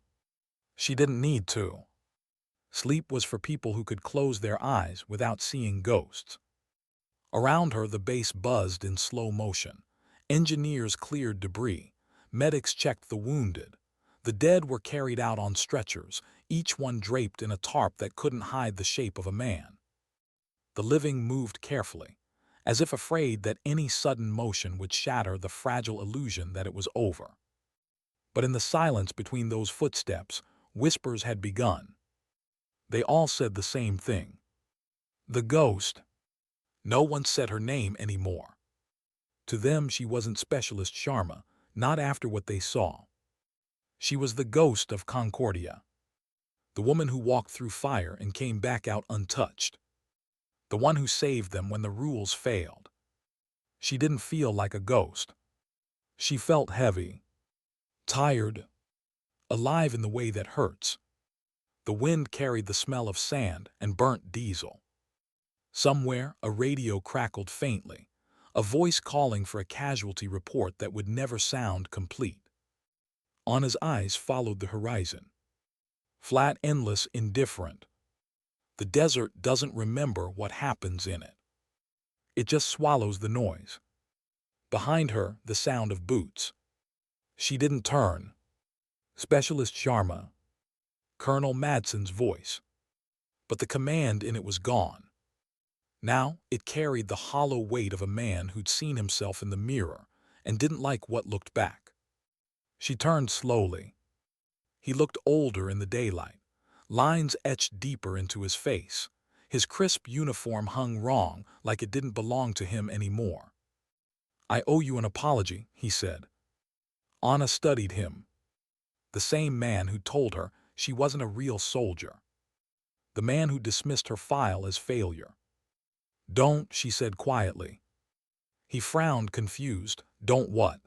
She didn't need to. Sleep was for people who could close their eyes without seeing ghosts. Around her, the base buzzed in slow motion. Engineers cleared debris. Medics checked the wounded. The dead were carried out on stretchers, each one draped in a tarp that couldn't hide the shape of a man. The living moved carefully, as if afraid that any sudden motion would shatter the fragile illusion that it was over. But in the silence between those footsteps, whispers had begun. They all said the same thing. The ghost. No one said her name anymore. To them, she wasn't Specialist Sharma, not after what they saw. She was the ghost of Concordia. The woman who walked through fire and came back out untouched. The one who saved them when the rules failed. She didn't feel like a ghost. She felt heavy, tired, alive in the way that hurts. The wind carried the smell of sand and burnt diesel. Somewhere, a radio crackled faintly. a voice calling for a casualty report that would never sound complete. Anna's eyes followed the horizon. Flat, endless, indifferent. The desert doesn't remember what happens in it. It just swallows the noise. Behind her, the sound of boots. She didn't turn. Specialist Sharma. Colonel Madsen's voice. But the command in it was gone. Now it carried the hollow weight of a man who'd seen himself in the mirror and didn't like what looked back. She turned slowly. He looked older in the daylight, lines etched deeper into his face. His crisp uniform hung wrong, like it didn't belong to him anymore. "I owe you an apology," he said. Anna studied him. The same man who told her she wasn't a real soldier. The man who dismissed her file as failure. "Don't," she said quietly. He frowned, confused. "Don't what?"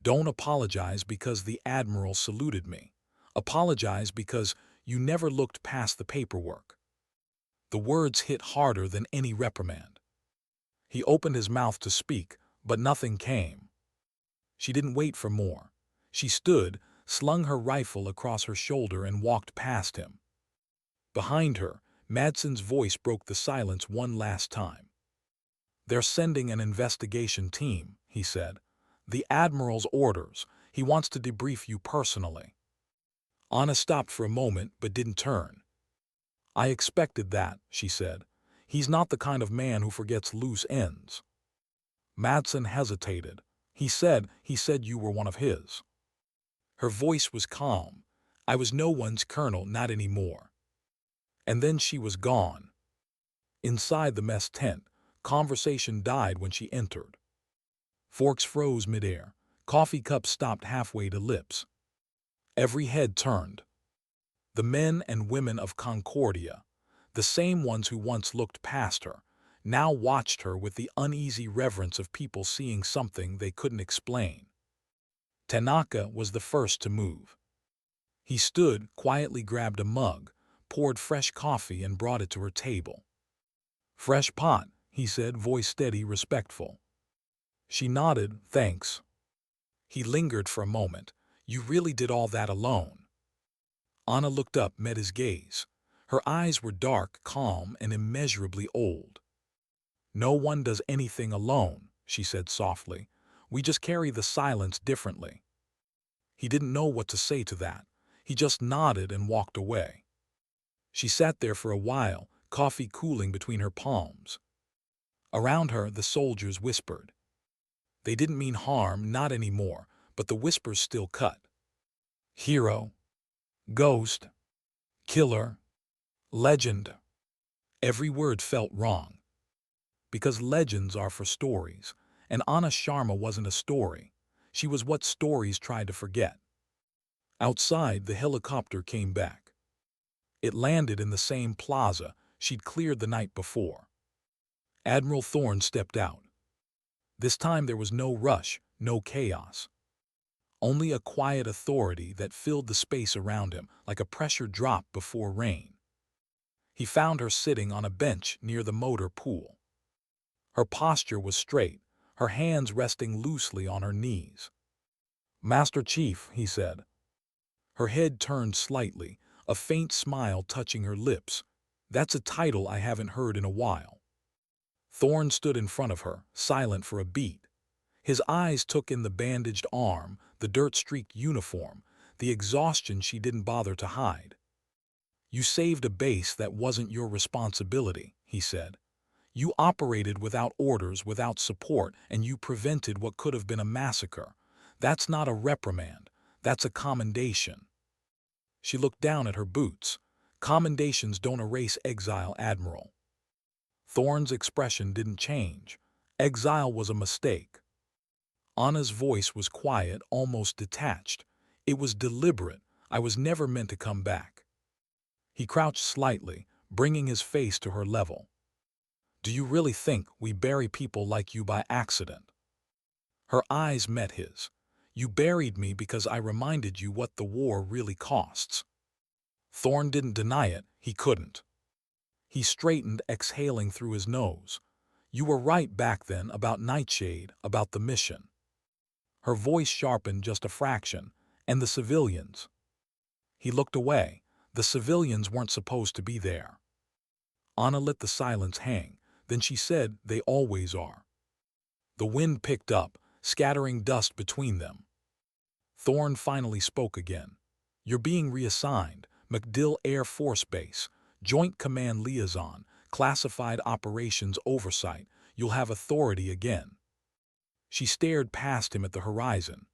"Don't apologize because the Admiral saluted me. Apologize because you never looked past the paperwork." The words hit harder than any reprimand. He opened his mouth to speak, but nothing came. She didn't wait for more. She stood, slung her rifle across her shoulder and walked past him. Behind her, Madsen's voice broke the silence one last time. "They're sending an investigation team," he said. "The Admiral's orders. He wants to debrief you personally." Anna stopped for a moment but didn't turn. "I expected that," she said. "He's not the kind of man who forgets loose ends." Madsen hesitated. He said you were one of his." Her voice was calm. "I was no one's colonel, not anymore." And then she was gone. Inside the mess tent, conversation died when she entered. Forks froze midair. Coffee cups stopped halfway to lips. Every head turned. The men and women of Concordia, the same ones who once looked past her, now watched her with the uneasy reverence of people seeing something they couldn't explain. Tanaka was the first to move. He stood, quietly grabbed a mug, poured fresh coffee and brought it to her table. "Fresh pot," he said, voice steady, respectful. She nodded, "Thanks." He lingered for a moment. "You really did all that alone?" Anna looked up, met his gaze. Her eyes were dark, calm, and immeasurably old. "No one does anything alone," she said softly. "We just carry the silence differently." He didn't know what to say to that. He just nodded and walked away. She sat there for a while, coffee cooling between her palms. Around her, the soldiers whispered. They didn't mean harm, not anymore, but the whispers still cut. Hero. Ghost. Killer. Legend. Every word felt wrong. Because legends are for stories, and Anna Sharma wasn't a story. She was what stories tried to forget. Outside, the helicopter came back. It landed in the same plaza she'd cleared the night before. Admiral Thorne stepped out. This time there was no rush, no chaos. Only a quiet authority that filled the space around him like a pressure drop before rain. He found her sitting on a bench near the motor pool. Her posture was straight, her hands resting loosely on her knees. "Master Chief," he said. Her head turned slightly, a faint smile touching her lips. "That's a title I haven't heard in a while." Thorne stood in front of her, silent for a beat. His eyes took in the bandaged arm, the dirt-streaked uniform, the exhaustion she didn't bother to hide. "You saved a base that wasn't your responsibility," he said. "You operated without orders, without support, and you prevented what could have been a massacre. That's not a reprimand. That's a commendation." She looked down at her boots. "Commendations don't erase exile, Admiral." Thorne's expression didn't change. Exile was a mistake. Anna's voice was quiet, almost detached. "It was deliberate. I was never meant to come back." He crouched slightly, bringing his face to her level. "Do you really think we bury people like you by accident?" Her eyes met his. "You buried me because I reminded you what the war really costs." Thorne didn't deny it. He couldn't. He straightened, exhaling through his nose. You were right back then about Nightshade, about the mission. Her voice sharpened just a fraction. And the civilians. He looked away. The civilians weren't supposed to be there. Anna let the silence hang. Then she said, they always are. The wind picked up, scattering dust between them. Thorne finally spoke again. You're being reassigned. MacDill Air Force Base. Joint Command Liaison. Classified Operations Oversight. You'll have authority again. She stared past him at the horizon.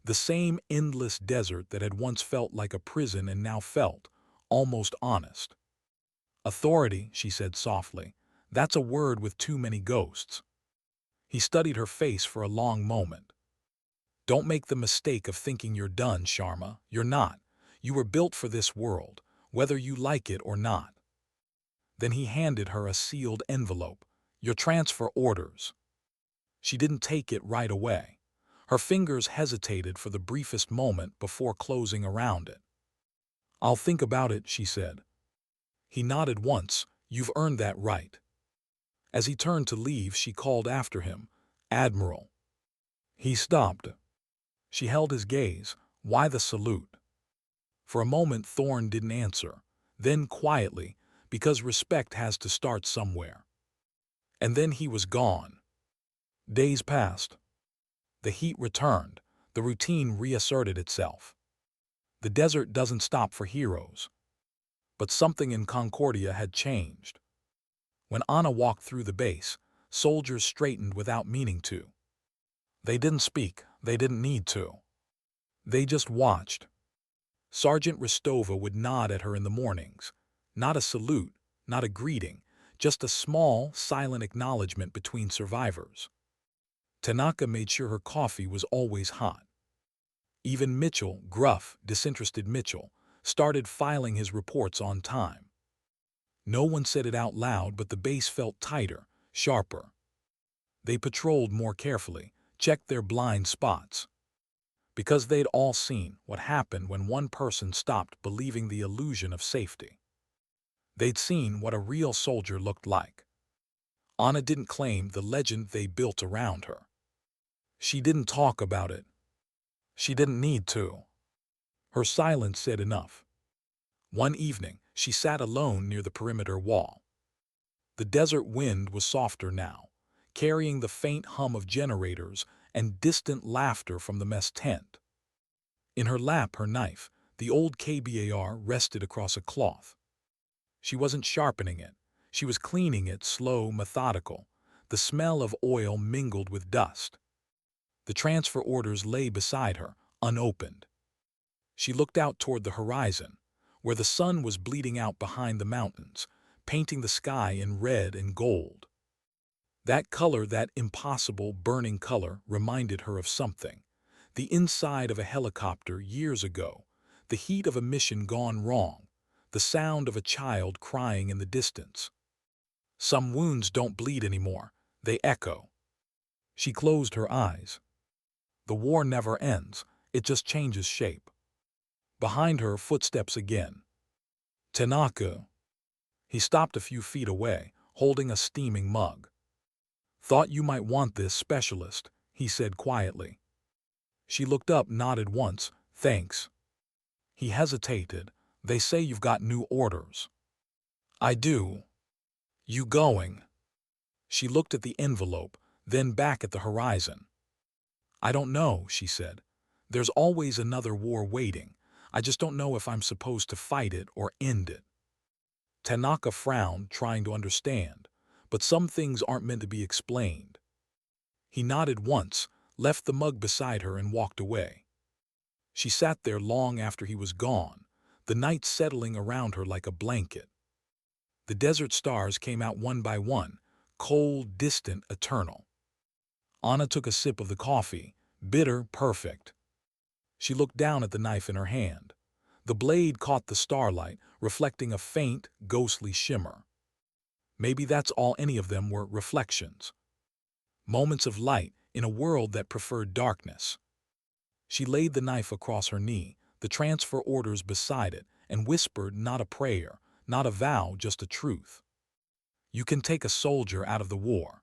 The same endless desert that had once felt like a prison and now felt almost honest. Authority, she said softly. That's a word with too many ghosts. He studied her face for a long moment. Don't make the mistake of thinking you're done, Sharma. You're not. You were built for this world, whether you like it or not. Then he handed her a sealed envelope. Your transfer orders. She didn't take it right away. Her fingers hesitated for the briefest moment before closing around it. I'll think about it, she said. He nodded once. You've earned that right. As he turned to leave, she called after him, Admiral. He stopped. She held his gaze. Why the salute? For a moment Thorne didn't answer. Then quietly, because respect has to start somewhere. And then he was gone. Days passed. The heat returned. The routine reasserted itself. The desert doesn't stop for heroes. But something in Concordia had changed. When Anna walked through the base, soldiers straightened without meaning to. They didn't speak. They didn't need to. They just watched. Sergeant Ristova would nod at her in the mornings. Not a salute, not a greeting, just a small, silent acknowledgement between survivors. Tanaka made sure her coffee was always hot. Even Mitchell, gruff, disinterested Mitchell, started filing his reports on time. No one said it out loud, but the base felt tighter, sharper. They patrolled more carefully, checked their blind spots. Because they'd all seen what happened when one person stopped believing the illusion of safety. They'd seen what a real soldier looked like. Anna didn't claim the legend they built around her. She didn't talk about it. She didn't need to. Her silence said enough. One evening, she sat alone near the perimeter wall. The desert wind was softer now, carrying the faint hum of generators and distant laughter from the mess tent. In her lap, her knife, the old KBAR, rested across a cloth. She wasn't sharpening it. She was cleaning it, slow, methodical. The smell of oil mingled with dust. The transfer orders lay beside her, unopened. She looked out toward the horizon, where the sun was bleeding out behind the mountains, painting the sky in red and gold. That color, that impossible, burning color, reminded her of something. The inside of a helicopter years ago, the heat of a mission gone wrong, the sound of a child crying in the distance. Some wounds don't bleed anymore, they echo. She closed her eyes. The war never ends, it just changes shape. Behind her, footsteps again. Tanaka. He stopped a few feet away, holding a steaming mug. Thought you might want this, specialist, he said quietly. She looked up, nodded once. Thanks. He hesitated. They say you've got new orders. I do. You going? She looked at the envelope, then back at the horizon. I don't know, she said. There's always another war waiting. I just don't know if I'm supposed to fight it or end it. Tanaka frowned, trying to understand, but some things aren't meant to be explained. He nodded once, left the mug beside her and walked away. She sat there long after he was gone, the night settling around her like a blanket. The desert stars came out one by one, cold, distant, eternal. Anna took a sip of the coffee, bitter, perfect. She looked down at the knife in her hand. The blade caught the starlight, reflecting a faint, ghostly shimmer. Maybe that's all any of them were, reflections. Moments of light in a world that preferred darkness. She laid the knife across her knee, the transfer orders beside it, and whispered not a prayer, not a vow, just a truth. You can take a soldier out of the war.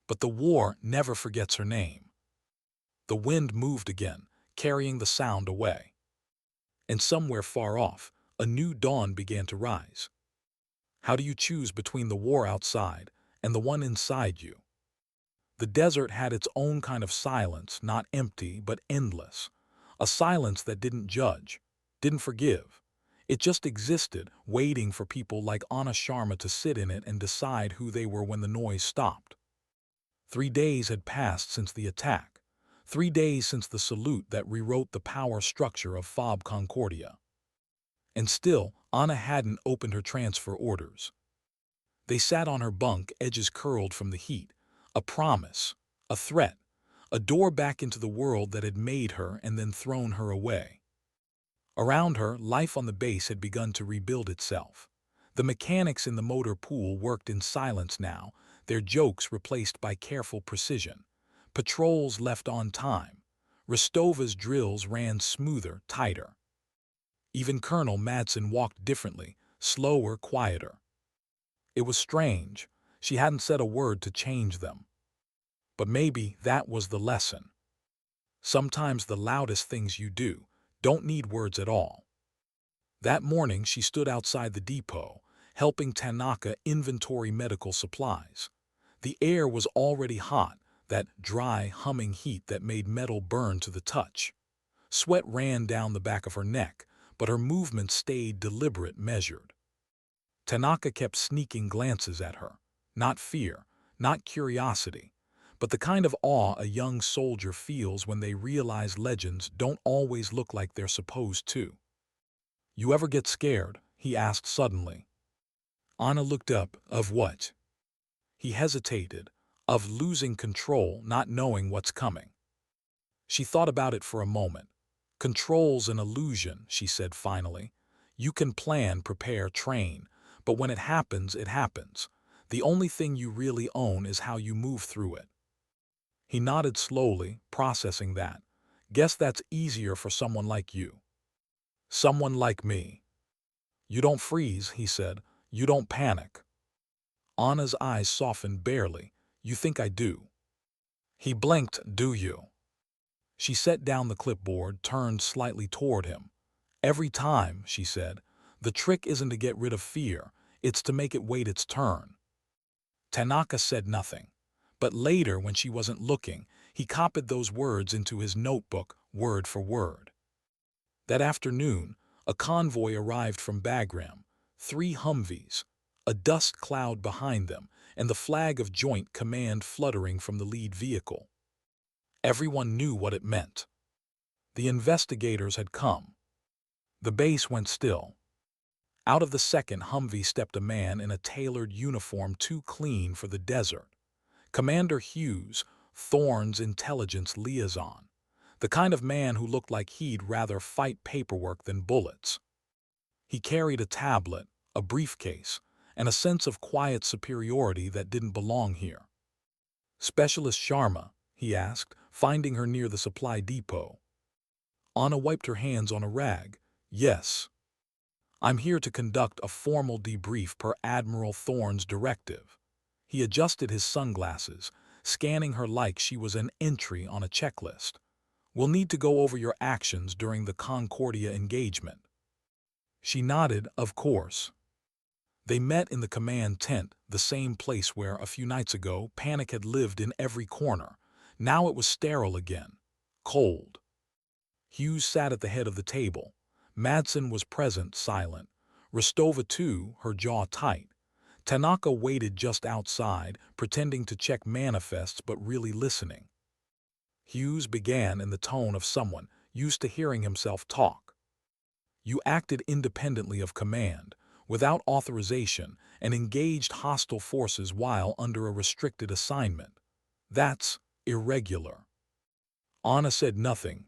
But the war never forgets her name. The wind moved again, carrying the sound away. And somewhere far off, a new dawn began to rise. How do you choose between the war outside and the one inside you? The desert had its own kind of silence, not empty, but endless. A silence that didn't judge, didn't forgive. It just existed, waiting for people like Anna Sharma to sit in it and decide who they were when the noise stopped. 3 days had passed since the attack. 3 days since the salute that rewrote the power structure of FOB Concordia. And still, Anna hadn't opened her transfer orders. They sat on her bunk, edges curled from the heat. A promise, a threat, a door back into the world that had made her and then thrown her away. Around her, life on the base had begun to rebuild itself. The mechanics in the motor pool worked in silence now, their jokes replaced by careful precision. Patrols left on time. Rostova's drills ran smoother, tighter. Even Colonel Madsen walked differently, slower, quieter. It was strange. She hadn't said a word to change them. But maybe that was the lesson. Sometimes the loudest things you do don't need words at all. That morning she stood outside the depot, helping Tanaka inventory medical supplies. The air was already hot, that dry, humming heat that made metal burn to the touch. Sweat ran down the back of her neck, but her movements stayed deliberate, measured. Tanaka kept sneaking glances at her. Not fear, not curiosity, but the kind of awe a young soldier feels when they realize legends don't always look like they're supposed to. "You ever get scared?" he asked suddenly. Anna looked up. "Of what?" He hesitated. "Of losing control, not knowing what's coming." She thought about it for a moment. "Control's an illusion," she said finally. "You can plan, prepare, train, but when it happens, it happens. The only thing you really own is how you move through it." He nodded slowly, processing that. "Guess that's easier for someone like you." "Someone like me." "You don't freeze," he said. "You don't panic." Anna's eyes softened barely. "You think I do?" He blinked. "Do you?" She set down the clipboard, turned slightly toward him. "Every time," she said. "The trick isn't to get rid of fear, it's to make it wait its turn." Tanaka said nothing. But later, when she wasn't looking, he copied those words into his notebook, word for word. That afternoon, a convoy arrived from Bagram, 3 Humvees, a dust cloud behind them, and the flag of Joint Command fluttering from the lead vehicle. Everyone knew what it meant. The investigators had come. The base went still. Out of the second Humvee stepped a man in a tailored uniform too clean for the desert. Commander Hughes, Thorne's intelligence liaison. The kind of man who looked like he'd rather fight paperwork than bullets. He carried a tablet, a briefcase, and a sense of quiet superiority that didn't belong here. "Specialist Sharma?" he asked, finding her near the supply depot. Anna wiped her hands on a rag. "Yes. I'm here to conduct a formal debrief per Admiral Thorne's directive." He adjusted his sunglasses, scanning her like she was an entry on a checklist. "We'll need to go over your actions during the Concordia engagement." She nodded, "Of course." They met in the command tent, the same place where, a few nights ago, panic had lived in every corner. Now it was sterile again. Cold. Hughes sat at the head of the table. Madsen was present, silent. Rostova too, her jaw tight. Tanaka waited just outside, pretending to check manifests but really listening. Hughes began in the tone of someone used to hearing himself talk. "You acted independently of command, without authorization, and engaged hostile forces while under a restricted assignment. That's irregular." Anna said nothing.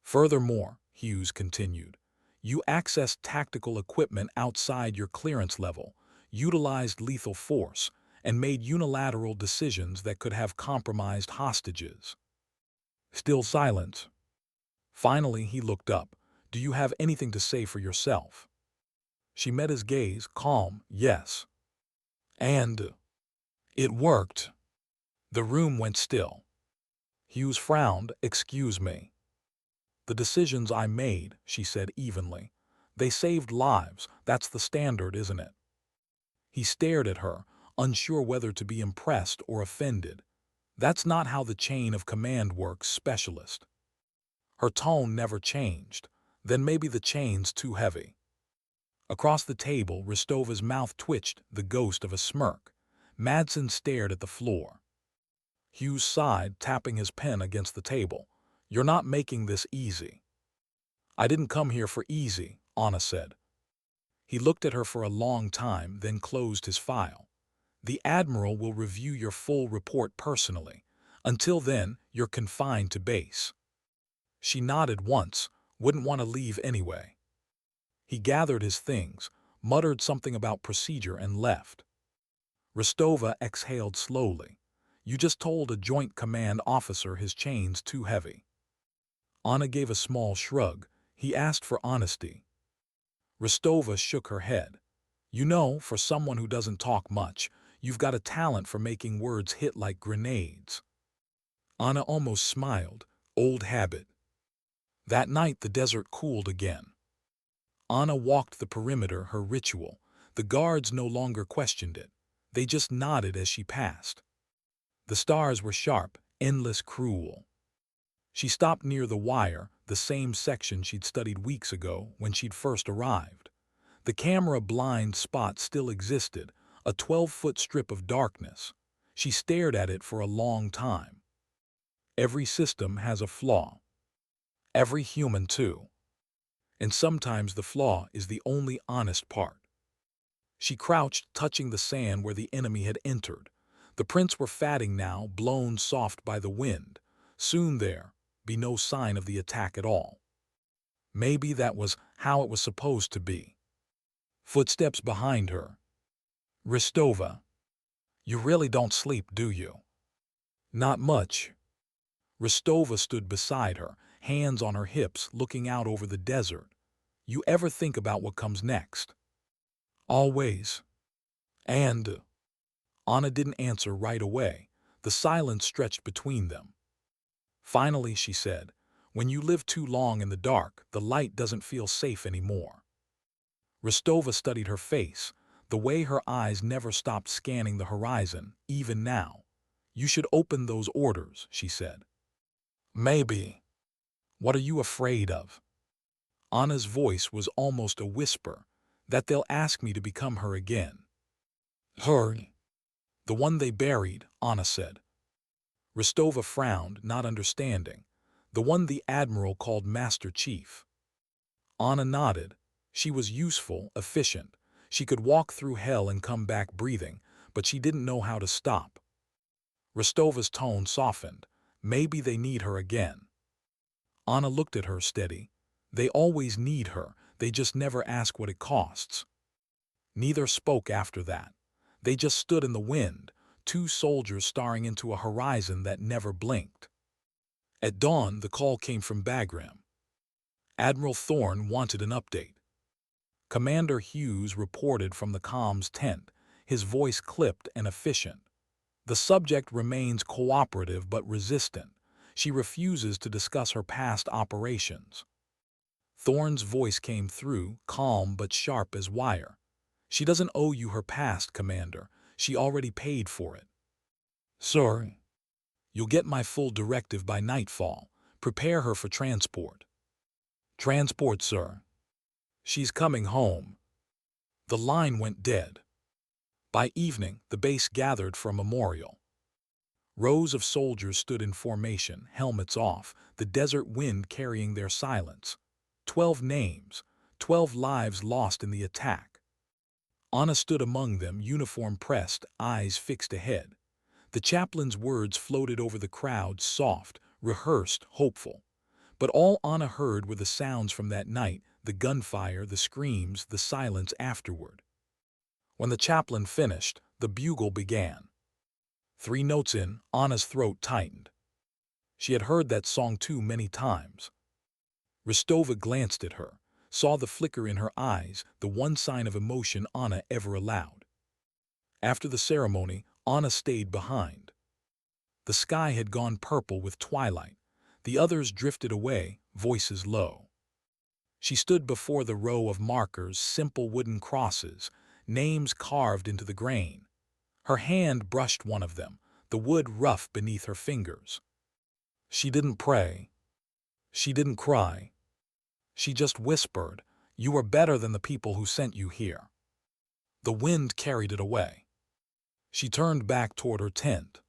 "Furthermore," Hughes continued, "you accessed tactical equipment outside your clearance level, utilized lethal force, and made unilateral decisions that could have compromised hostages." Still silence. Finally he looked up. "Do you have anything to say for yourself?" She met his gaze, calm. "Yes." "And it worked." The room went still. Hughes frowned. "Excuse me." "The decisions I made," she said evenly. "They saved lives. That's the standard, isn't it?" He stared at her, unsure whether to be impressed or offended. "That's not how the chain of command works, specialist." Her tone never changed. "Then maybe the chain's too heavy." Across the table, Ristova's mouth twitched, the ghost of a smirk. Madsen stared at the floor. Hughes sighed, tapping his pen against the table. "You're not making this easy." "I didn't come here for easy," Anna said. He looked at her for a long time, then closed his file. "The Admiral will review your full report personally. Until then, you're confined to base." She nodded once, wouldn't want to leave anyway. He gathered his things, muttered something about procedure, and left. Ristova exhaled slowly. "You just told a Joint Command officer his chain's too heavy." Anna gave a small shrug. "He asked for honesty." Ristova shook her head. "You know, for someone who doesn't talk much, you've got a talent for making words hit like grenades." Anna almost smiled. Old habit. That night the desert cooled again. Anna walked the perimeter, her ritual. The guards no longer questioned it. They just nodded as she passed. The stars were sharp, endless, cruel. She stopped near the wire, the same section she'd studied weeks ago when she'd first arrived. The camera blind spot still existed, a 12-foot strip of darkness. She stared at it for a long time. Every system has a flaw. Every human too. And sometimes the flaw is the only honest part. She crouched, touching the sand where the enemy had entered. The prints were fading now, blown soft by the wind. Soon there be no sign of the attack at all. Maybe that was how it was supposed to be. Footsteps behind her. "Ristova, you really don't sleep, do you?" "Not much." Ristova stood beside her, hands on her hips, looking out over the desert. "You ever think about what comes next?" "Always." "And—" Anna didn't answer right away. The silence stretched between them. Finally she said, "When you live too long in the dark, the light doesn't feel safe anymore." Ristova studied her face, the way her eyes never stopped scanning the horizon, even now. "You should open those orders," she said. "Maybe." "What are you afraid of?" Anna's voice was almost a whisper. "That they'll ask me to become her again." "Her?" "The one they buried," Anna said. Ristova frowned, not understanding. "The one the Admiral called Master Chief." Anna nodded. She was useful, efficient. She could walk through hell and come back breathing, but she didn't know how to stop. Ristova's tone softened. "Maybe they need her again." Anna looked at her, steady. "They always need her, they just never ask what it costs." Neither spoke after that. They just stood in the wind, two soldiers staring into a horizon that never blinked. At dawn, the call came from Bagram. Admiral Thorne wanted an update. Commander Hughes reported from the comms tent, his voice clipped and efficient. "The subject remains cooperative but resistant. She refuses to discuss her past operations." Thorne's voice came through, calm but sharp as wire. "She doesn't owe you her past, Commander. She already paid for it." "Sir?" "You'll get my full directive by nightfall. Prepare her for transport." "Transport, sir." "She's coming home." The line went dead. By evening, the base gathered for a memorial. Rows of soldiers stood in formation, helmets off, the desert wind carrying their silence. 12 names, 12 lives lost in the attack. Anna stood among them, uniform pressed, eyes fixed ahead. The chaplain's words floated over the crowd, soft, rehearsed, hopeful. But all Anna heard were the sounds from that night, the gunfire, the screams, the silence afterward. When the chaplain finished, the bugle began. 3 notes in, Anna's throat tightened. She had heard that song too many times. Ristova glanced at her, saw the flicker in her eyes, the one sign of emotion Anna ever allowed. After the ceremony, Anna stayed behind. The sky had gone purple with twilight. The others drifted away, voices low. She stood before the row of markers, simple wooden crosses, names carved into the grain. Her hand brushed one of them, the wood rough beneath her fingers. She didn't pray. She didn't cry. She just whispered, "You are better than the people who sent you here." The wind carried it away. She turned back toward her tent.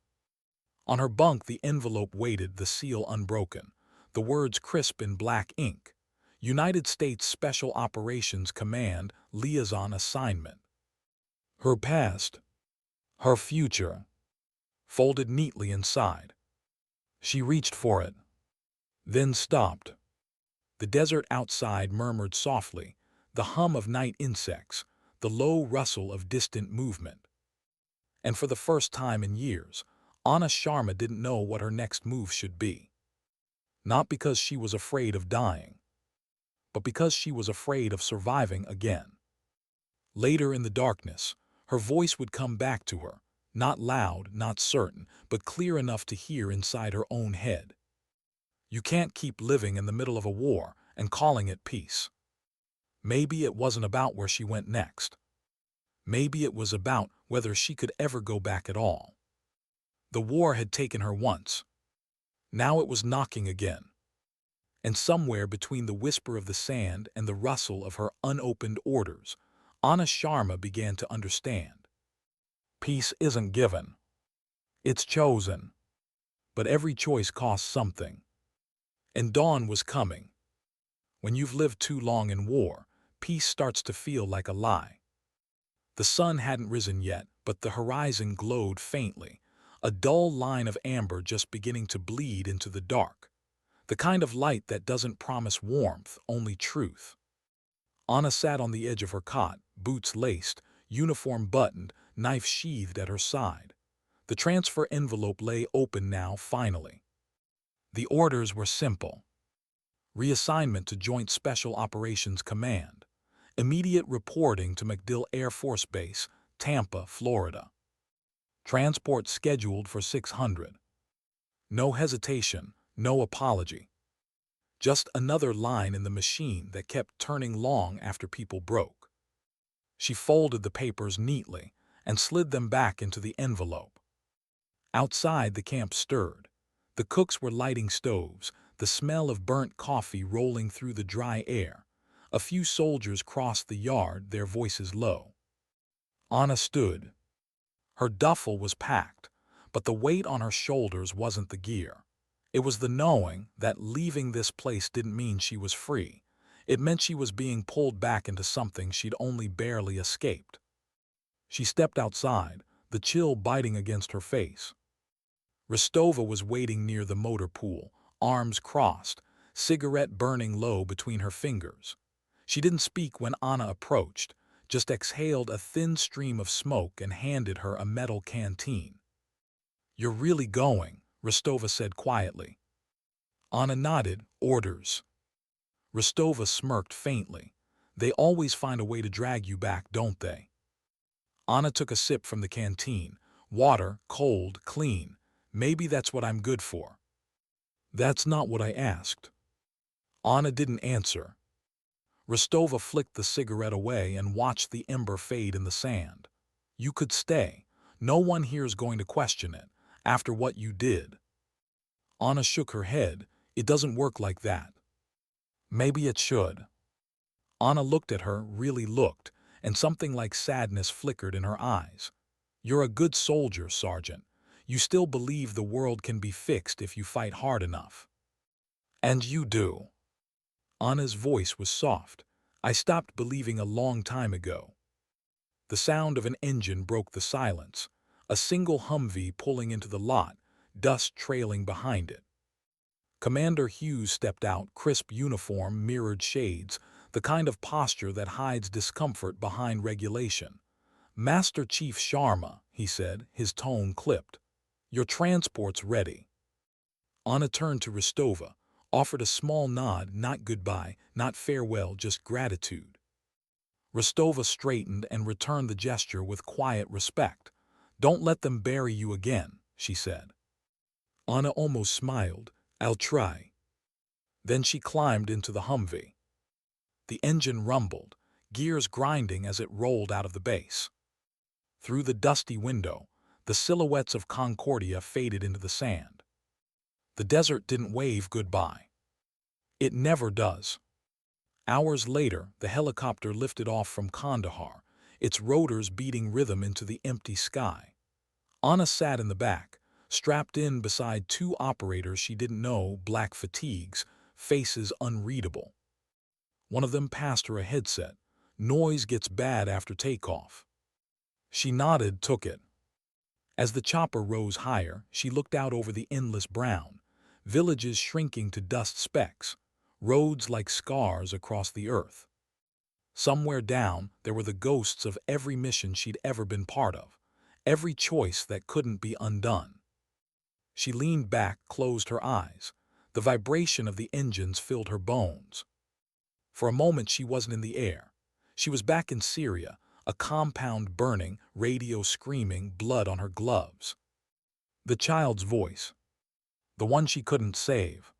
On her bunk the envelope waited, the seal unbroken, the words crisp in black ink. United States Special Operations Command Liaison Assignment. Her past, her future, folded neatly inside. She reached for it, then stopped. The desert outside murmured softly, the hum of night insects, the low rustle of distant movement. And for the first time in years, Anna Sharma didn't know what her next move should be. Not because she was afraid of dying, but because she was afraid of surviving again. Later in the darkness, her voice would come back to her, not loud, not certain, but clear enough to hear inside her own head. You can't keep living in the middle of a war and calling it peace. Maybe it wasn't about where she went next. Maybe it was about whether she could ever go back at all. The war had taken her once. Now it was knocking again. And somewhere between the whisper of the sand and the rustle of her unopened orders, Anna Sharma began to understand. Peace isn't given. It's chosen. But every choice costs something. And dawn was coming. When you've lived too long in war, peace starts to feel like a lie. The sun hadn't risen yet, but the horizon glowed faintly, a dull line of amber just beginning to bleed into the dark. The kind of light that doesn't promise warmth, only truth. Anna sat on the edge of her cot, boots laced, uniform buttoned, knife sheathed at her side. The transfer envelope lay open now, finally. The orders were simple. Reassignment to Joint Special Operations Command. Immediate reporting to MacDill Air Force Base, Tampa, Florida. Transport scheduled for 600. No hesitation, no apology. Just another line in the machine that kept turning long after people broke. She folded the papers neatly and slid them back into the envelope. Outside, the camp stirred. The cooks were lighting stoves, the smell of burnt coffee rolling through the dry air. A few soldiers crossed the yard, their voices low. Anna stood. Her duffel was packed, but the weight on her shoulders wasn't the gear. It was the knowing that leaving this place didn't mean she was free. It meant she was being pulled back into something she'd only barely escaped. She stepped outside, the chill biting against her face. Rostova was waiting near the motor pool, arms crossed, cigarette burning low between her fingers. She didn't speak when Anna approached, just exhaled a thin stream of smoke and handed her a metal canteen. "You're really going," Rostova said quietly. Anna nodded. "Orders." Rostova smirked faintly. "They always find a way to drag you back, don't they?" Anna took a sip from the canteen. Water, cold, clean. "Maybe that's what I'm good for." "That's not what I asked." Anna didn't answer. Rostova flicked the cigarette away and watched the ember fade in the sand. "You could stay. No one here's going to question it, after what you did." Anna shook her head. "It doesn't work like that." "Maybe it should." Anna looked at her, really looked, and something like sadness flickered in her eyes. "You're a good soldier, Sergeant. You still believe the world can be fixed if you fight hard enough." "And you do." Anna's voice was soft. "I stopped believing a long time ago." The sound of an engine broke the silence. A single Humvee pulling into the lot, dust trailing behind it. Commander Hughes stepped out, crisp uniform, mirrored shades, the kind of posture that hides discomfort behind regulation. "Master Chief Sharma," he said, his tone clipped. "Your transport's ready." Anna turned to Rostova, offered a small nod, not goodbye, not farewell, just gratitude. Rostova straightened and returned the gesture with quiet respect. "Don't let them bury you again," she said. Anna almost smiled. "I'll try." Then she climbed into the Humvee. The engine rumbled, gears grinding as it rolled out of the base. Through the dusty window, the silhouettes of Concordia faded into the sand. The desert didn't wave goodbye. It never does. Hours later, the helicopter lifted off from Kandahar, its rotors beating rhythm into the empty sky. Anna sat in the back, strapped in beside two operators she didn't know, black fatigues, faces unreadable. One of them passed her a headset. "Noise gets bad after takeoff." She nodded, took it. As the chopper rose higher, she looked out over the endless brown, villages shrinking to dust specks, roads like scars across the earth. Somewhere down, there were the ghosts of every mission she'd ever been part of, every choice that couldn't be undone. She leaned back, closed her eyes. The vibration of the engines filled her bones. For a moment she wasn't in the air. She was back in Syria, a compound burning, radio screaming, blood on her gloves. The child's voice. The one she couldn't save.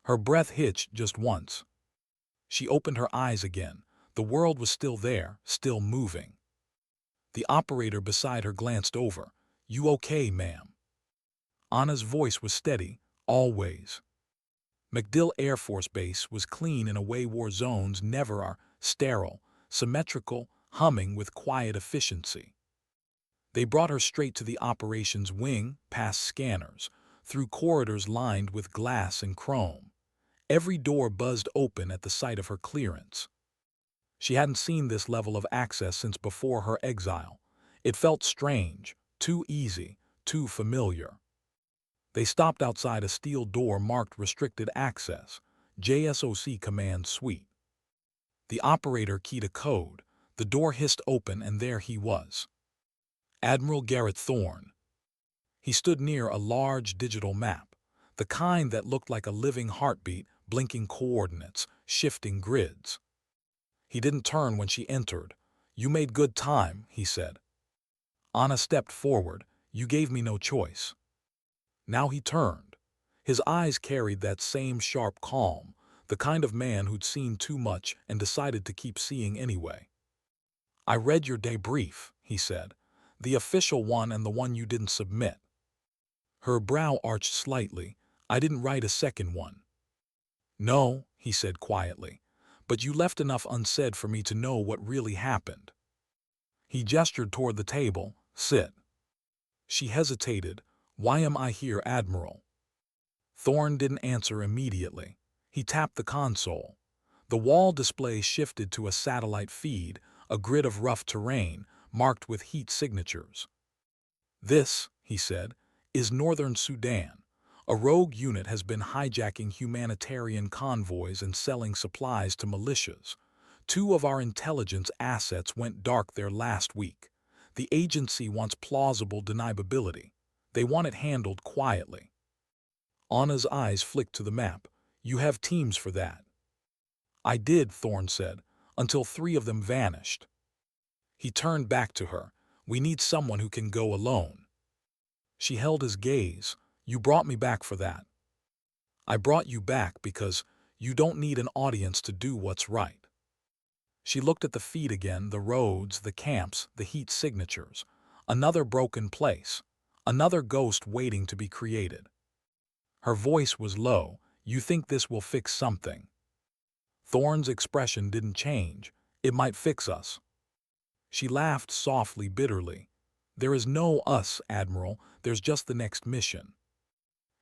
Her breath hitched just once. She opened her eyes again. The world was still there, still moving. The operator beside her glanced over. "You okay, ma'am?" Anna's voice was steady, always. MacDill Air Force Base was clean in a way war zones never are, sterile, symmetrical, humming with quiet efficiency. They brought her straight to the operations wing, past scanners, through corridors lined with glass and chrome. Every door buzzed open at the sight of her clearance. She hadn't seen this level of access since before her exile. It felt strange, too easy, too familiar. They stopped outside a steel door marked Restricted Access, JSOC Command Suite. The operator keyed a code. The door hissed open, and there he was. Admiral Garrett Thorne. He stood near a large digital map, the kind that looked like a living heartbeat, blinking coordinates, shifting grids. He didn't turn when she entered. "You made good time," he said. Anna stepped forward. "You gave me no choice." Now he turned. His eyes carried that same sharp calm, the kind of man who'd seen too much and decided to keep seeing anyway. "I read your debrief," he said. "The official one and the one you didn't submit." Her brow arched slightly. "I didn't write a second one." "No," he said quietly, "but you left enough unsaid for me to know what really happened." He gestured toward the table. "Sit." She hesitated. "Why am I here, Admiral?" Thorne didn't answer immediately. He tapped the console. The wall display shifted to a satellite feed, a grid of rough terrain, marked with heat signatures. "This," he said, "is Northern Sudan. A rogue unit has been hijacking humanitarian convoys and selling supplies to militias. 2 of our intelligence assets went dark there last week. The agency wants plausible deniability. They want it handled quietly." Anna's eyes flicked to the map. "You have teams for that." "I did," Thorne said, "until 3 of them vanished." He turned back to her. "We need someone who can go alone." She held his gaze. "You brought me back for that." "I brought you back because you don't need an audience to do what's right." She looked at the feed again, the roads, the camps, the heat signatures. Another broken place. Another ghost waiting to be created. Her voice was low. "You think this will fix something?" Thorne's expression didn't change. "It might fix us." She laughed softly, bitterly. "There is no us, Admiral. There's just the next mission."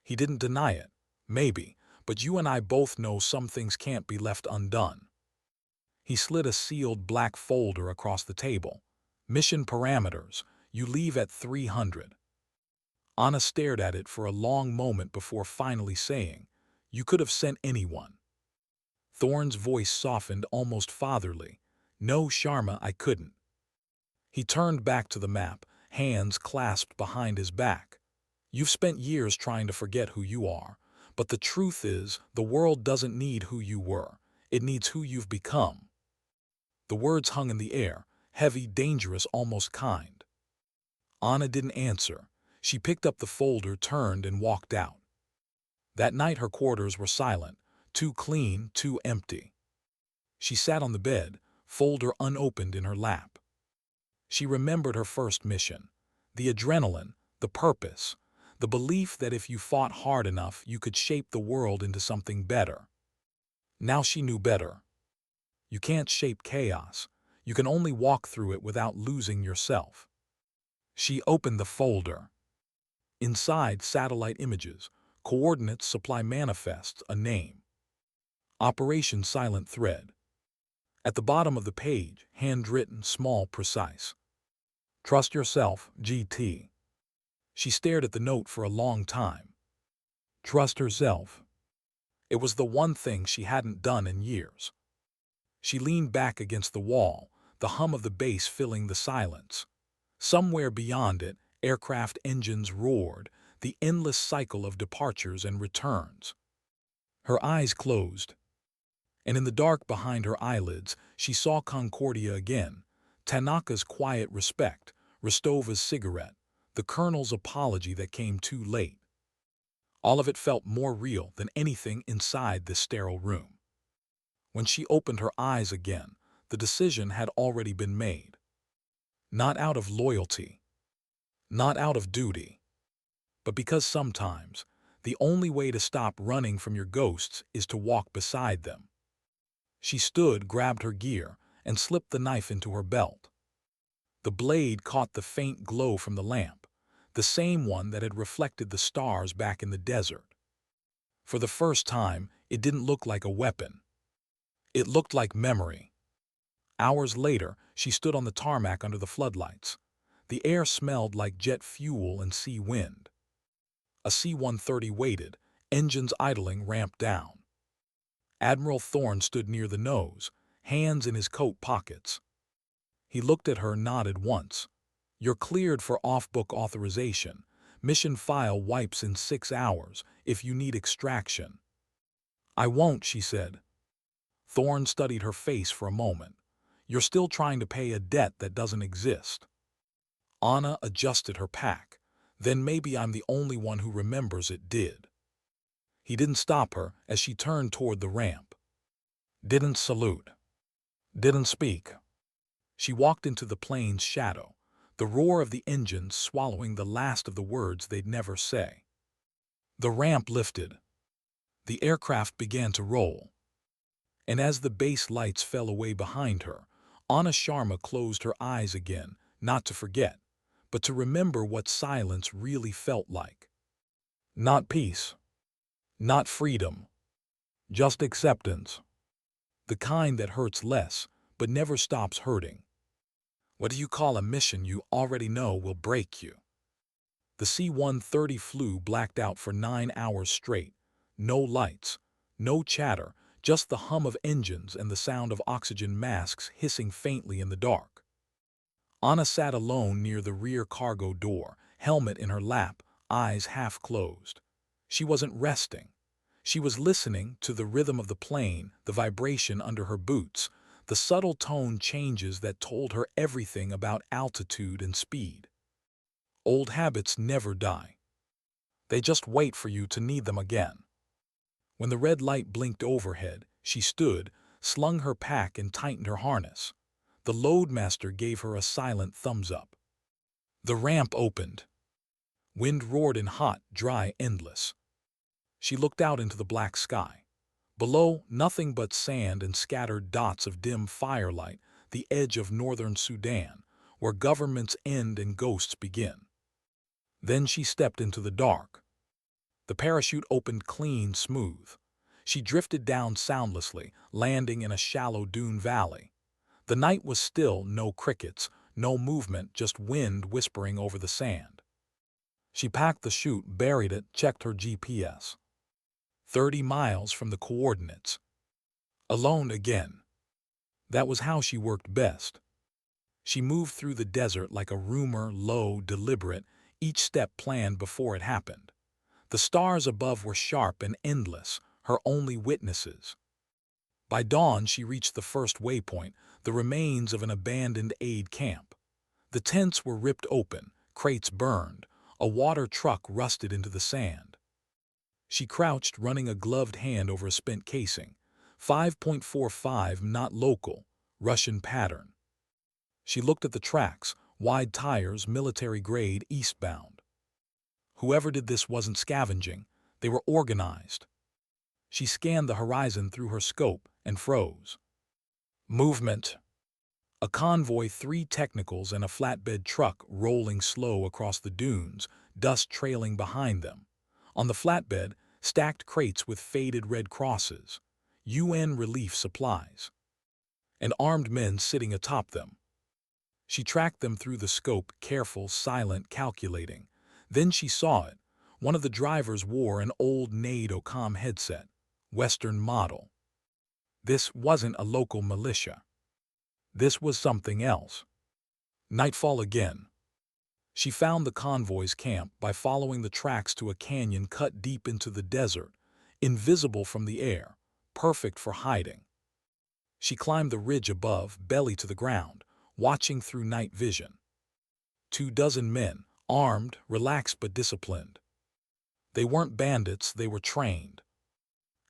He didn't deny it. "Maybe, but you and I both know some things can't be left undone." He slid a sealed black folder across the table. "Mission parameters. You leave at 300. Anna stared at it for a long moment before finally saying, "You could have sent anyone." Thorne's voice softened, almost fatherly. "No, Sharma, I couldn't." He turned back to the map, hands clasped behind his back. "You've spent years trying to forget who you are, but the truth is, the world doesn't need who you were. It needs who you've become." The words hung in the air, heavy, dangerous, almost kind. Anna didn't answer. She picked up the folder, turned, and walked out. That night her quarters were silent, too clean, too empty. She sat on the bed, folder unopened in her lap. She remembered her first mission, the adrenaline, the purpose, the belief that if you fought hard enough you could shape the world into something better. Now she knew better. You can't shape chaos. You can only walk through it without losing yourself. She opened the folder. Inside, satellite images, coordinates, supply manifests, a name. Operation Silent Thread. At the bottom of the page, handwritten, small, precise. Trust yourself, GT. She stared at the note for a long time. Trust herself. It was the one thing she hadn't done in years. She leaned back against the wall, the hum of the bass filling the silence. Somewhere beyond it, aircraft engines roared, the endless cycle of departures and returns. Her eyes closed, and in the dark behind her eyelids, she saw Concordia again, Tanaka's quiet respect, Rostova's cigarette, the colonel's apology that came too late. All of it felt more real than anything inside this sterile room. When she opened her eyes again, the decision had already been made. Not out of loyalty, not out of duty, but because sometimes the only way to stop running from your ghosts is to walk beside them. She stood, grabbed her gear, and slipped the knife into her belt. The blade caught the faint glow from the lamp, the same one that had reflected the stars back in the desert. For the first time, it didn't look like a weapon. It looked like memory. Hours later, she stood on the tarmac under the floodlights. The air smelled like jet fuel and sea wind. A C-130 waited, engines idling, ramped down. Admiral Thorne stood near the nose, hands in his coat pockets. He looked at her, nodded once. You're cleared for off-book authorization. Mission file wipes in 6 hours if you need extraction. I won't, she said. Thorne studied her face for a moment. You're still trying to pay a debt that doesn't exist. Anna adjusted her pack. Then maybe I'm the only one who remembers it did. He didn't stop her as she turned toward the ramp. Didn't salute. Didn't speak. She walked into the plane's shadow, the roar of the engines swallowing the last of the words they'd never say. The ramp lifted. The aircraft began to roll. And as the base lights fell away behind her, Anna Sharma closed her eyes again, not to forget, but to remember what silence really felt like. Not peace. Not freedom. Just acceptance. The kind that hurts less, but never stops hurting. What do you call a mission you already know will break you? The C-130 flew blacked out for 9 hours straight. No lights, no chatter, just the hum of engines and the sound of oxygen masks hissing faintly in the dark. Anna sat alone near the rear cargo door, helmet in her lap, eyes half closed. She wasn't resting. She was listening to the rhythm of the plane, the vibration under her boots, the subtle tone changes that told her everything about altitude and speed. Old habits never die. They just wait for you to need them again. When the red light blinked overhead, she stood, slung her pack and tightened her harness. The loadmaster gave her a silent thumbs up. The ramp opened. Wind roared in hot, dry, endless. She looked out into the black sky. Below, nothing but sand and scattered dots of dim firelight, the edge of northern Sudan, where governments end and ghosts begin. Then she stepped into the dark. The parachute opened clean, smooth. She drifted down soundlessly, landing in a shallow dune valley. The night was still, no crickets, no movement, just wind whispering over the sand. She packed the chute, buried it, checked her GPS. 30 miles from the coordinates. Alone again. That was how she worked best. She moved through the desert like a rumor, low, deliberate, each step planned before it happened. The stars above were sharp and endless, her only witnesses. By dawn, she reached the first waypoint, the remains of an abandoned aid camp. The tents were ripped open, crates burned, A water truck rusted into the sand. She crouched, running a gloved hand over a spent casing. 5.45, not local, Russian pattern. She looked at the tracks, wide tires, military grade, eastbound. Whoever did this wasn't scavenging, they were organized. She scanned the horizon through her scope and froze. Movement. A convoy, 3 technicals and a flatbed truck rolling slow across the dunes, dust trailing behind them. On the flatbed, stacked crates with faded red crosses, UN relief supplies, and armed men sitting atop them. She tracked them through the scope, careful, silent, calculating. Then she saw it. One of the drivers wore an old NATO-com headset, Western model. This wasn't a local militia. This was something else. Nightfall again. She found the convoy's camp by following the tracks to a canyon cut deep into the desert, invisible from the air, perfect for hiding. She climbed the ridge above, belly to the ground, watching through night vision. 24 men, armed, relaxed but disciplined. They weren't bandits, they were trained.